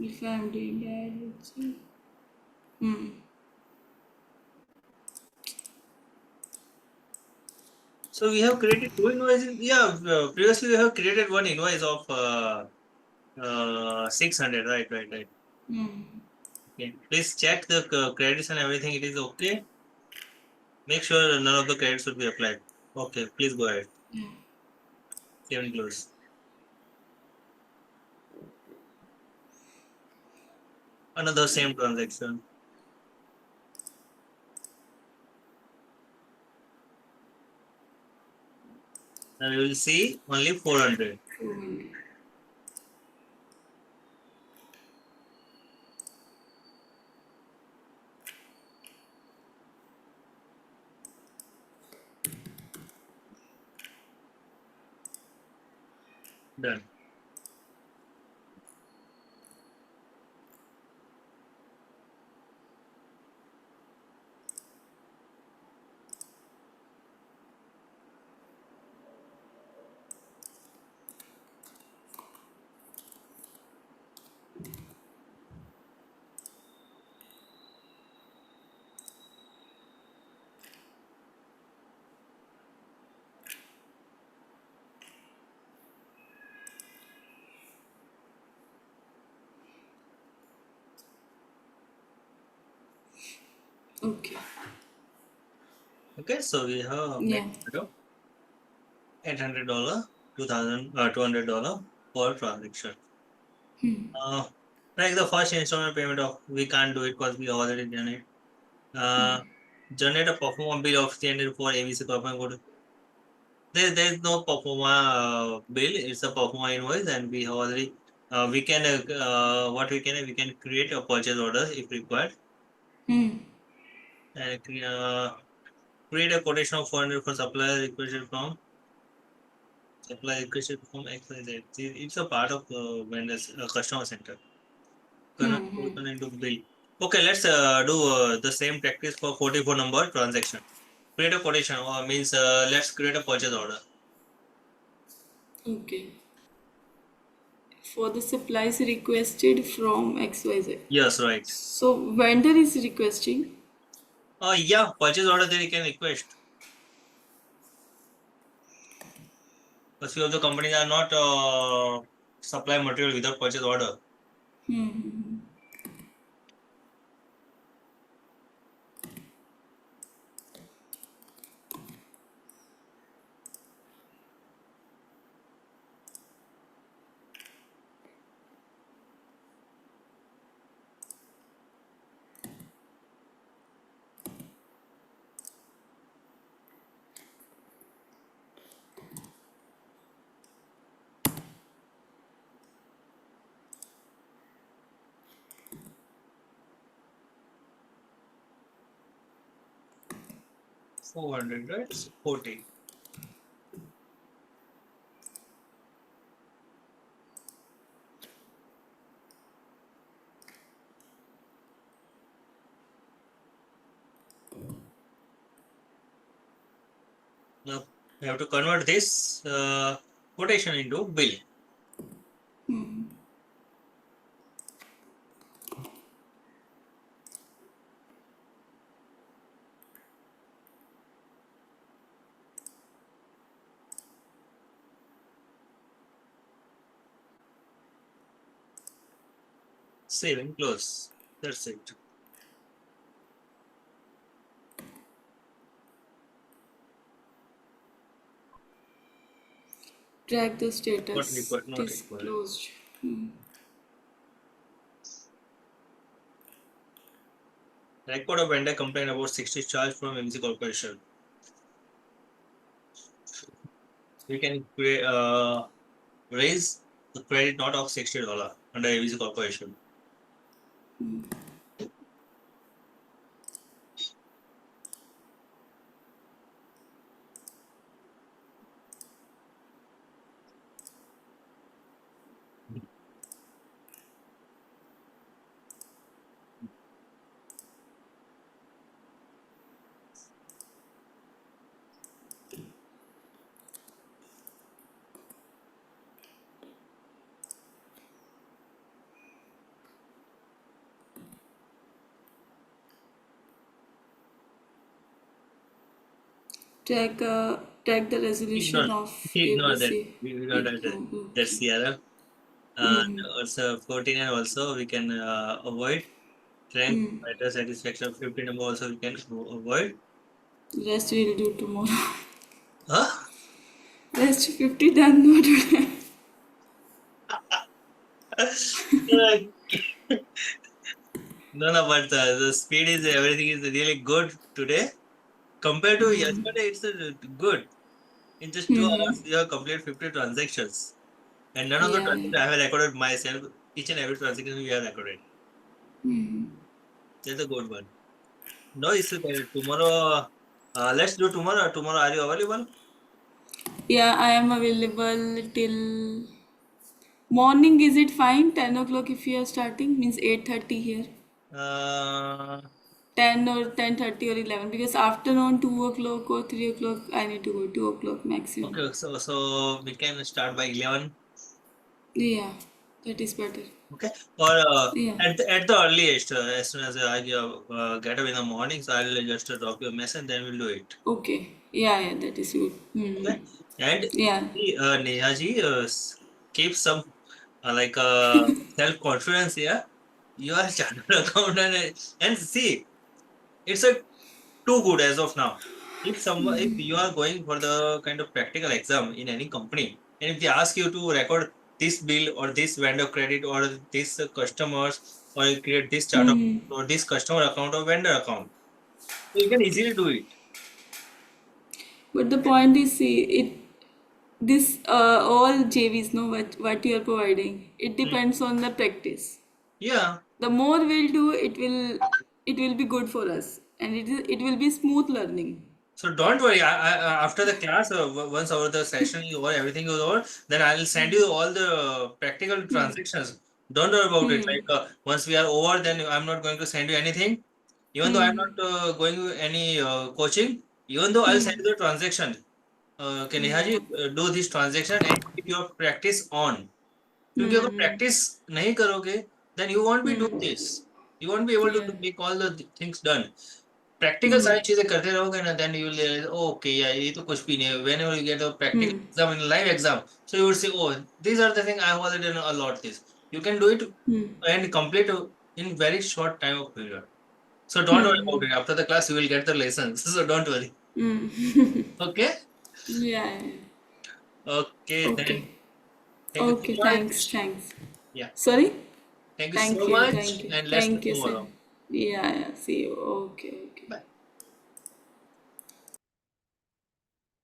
[SPEAKER 2] If I'm doing bad, let's see. Hmm.
[SPEAKER 1] So we have created 2 invoices. Yeah. Previously we have created one invoice of 600. Right. Right. Right.
[SPEAKER 2] Hmm.
[SPEAKER 1] Okay. Please check the credits and everything. It is okay. Make sure none of the credits will be applied. Okay. Please go ahead.
[SPEAKER 2] Yeah.
[SPEAKER 1] Save and close. Another same transaction. And you will see only 400.
[SPEAKER 2] 400.
[SPEAKER 1] Done.
[SPEAKER 2] Okay.
[SPEAKER 1] Okay. So we have made
[SPEAKER 2] Yeah.
[SPEAKER 1] $800, 2000, $200 per transaction. Uh, like the first installment payment of we can't do it because we already done it. Uh, generate a performance bill of 300 for ABC Corporate. There's no performa bill. It's a performa invoice, and we have already we can what we can create a purchase order if required,
[SPEAKER 2] Hmm.
[SPEAKER 1] and create a quotation of 400 for supplier requested from supplier requested from XYZ. It's a part of vendors customer center. Cannot open into bill. Okay, let's do the same practice for 44 number transaction. Create a quotation means let's create a purchase order.
[SPEAKER 2] Okay. For the supplies requested from XYZ.
[SPEAKER 1] Yes, right.
[SPEAKER 2] So vendor is requesting.
[SPEAKER 1] Yeah, purchase order they can request. But few of the companies are not supply material without purchase order. 400, right? 40. Now we have to convert this quotation into bill. Save and close. That's it.
[SPEAKER 2] Track the
[SPEAKER 1] Not
[SPEAKER 2] status.
[SPEAKER 1] required.
[SPEAKER 2] It
[SPEAKER 1] Not
[SPEAKER 2] is
[SPEAKER 1] required.
[SPEAKER 2] closed.
[SPEAKER 1] Record of vendor complaint about 60 charge from MC Corporation. We can raise the credit note of $60 under ABC Corporation.
[SPEAKER 2] Track the resolution
[SPEAKER 1] Ignore,
[SPEAKER 2] of
[SPEAKER 1] ignore that.
[SPEAKER 2] ABC.
[SPEAKER 1] We got that. That's
[SPEAKER 2] Okay.
[SPEAKER 1] CRM. And also 49 also we can avoid. Strength, better satisfaction. 50 number also we can avoid.
[SPEAKER 2] Rest we'll do tomorrow.
[SPEAKER 1] Huh?
[SPEAKER 2] Rest 50 done, not today.
[SPEAKER 1] No, no, but the speed is everything is really good today compared to yesterday. It's good. In just 2 hours, you have completed 50 transactions, and none of the
[SPEAKER 2] Yeah, yeah.
[SPEAKER 1] transactions I have recorded myself. Each and every transaction we have recorded. That's a good one. No issue. Tomorrow, let's do tomorrow. Tomorrow, are you available?
[SPEAKER 2] Yeah, I am available till morning. Is it fine? 10 o'clock if you are starting? Means 8:30 here.
[SPEAKER 1] Uh,
[SPEAKER 2] 10 or 10:30 or 11 because afternoon 2 o'clock or 3 o'clock I need to go 2 o'clock maximum.
[SPEAKER 1] okay. So we can start by 11.
[SPEAKER 2] Yeah, that is better.
[SPEAKER 1] Okay. Or
[SPEAKER 2] Yeah.
[SPEAKER 1] at the earliest, as soon as I get up in the morning, so I'll just drop you a message, and then we'll do it.
[SPEAKER 2] Okay. Yeah, yeah, that is good.
[SPEAKER 1] Okay. And
[SPEAKER 2] Yeah.
[SPEAKER 1] Neha ji, keep some self confidence here. You are a chartered accountant, and see, it's a too good as of now. If you are going for the kind of practical exam in any company, and if they ask you to record this bill or this vendor credit or this customers or you create this chart of or this customer account or vendor account, so you can easily do it.
[SPEAKER 2] But the point is, see, this all JVs know what you are providing. It
[SPEAKER 1] Hmm.
[SPEAKER 2] depends on the practice.
[SPEAKER 1] Yeah.
[SPEAKER 2] The more we'll do, it will be good for us, and it will be smooth learning.
[SPEAKER 1] So don't worry. After the class, once over the session is over, everything is over, then I'll send you all the practical transactions. Don't worry about it. Like once we are over, then I'm not going to send you anything. Even though I'm not going to any coaching, even though I'll send you the transaction. Can Nehaji
[SPEAKER 2] Yeah.
[SPEAKER 1] do this transaction and keep your practice on. क्योंकि अगर practice नहीं करोगे, then you won't be doing this. You won't be able to
[SPEAKER 2] Yeah.
[SPEAKER 1] make all the things done. Practical सारी चीजें करते रहोगे ना then you will okay यार ये तो कुछ भी नहीं है whenever you get a practical exam in live exam so you would say oh these are the thing I have already done a lot this you can do it and complete in very short time of period so don't worry about it after the class you will get the lessons so don't worry okay
[SPEAKER 2] Yeah.
[SPEAKER 1] okay
[SPEAKER 2] Okay.
[SPEAKER 1] then thank you so
[SPEAKER 2] Okay. Thanks.
[SPEAKER 1] much
[SPEAKER 2] Thanks.
[SPEAKER 1] yeah
[SPEAKER 2] Sorry.
[SPEAKER 1] thank you
[SPEAKER 2] Thank
[SPEAKER 1] so
[SPEAKER 2] you.
[SPEAKER 1] much
[SPEAKER 2] Thank you.
[SPEAKER 1] and let's
[SPEAKER 2] Thank
[SPEAKER 1] meet
[SPEAKER 2] you, sir.
[SPEAKER 1] tomorrow
[SPEAKER 2] Yeah. Yeah. See you. Okay. Okay.
[SPEAKER 1] bye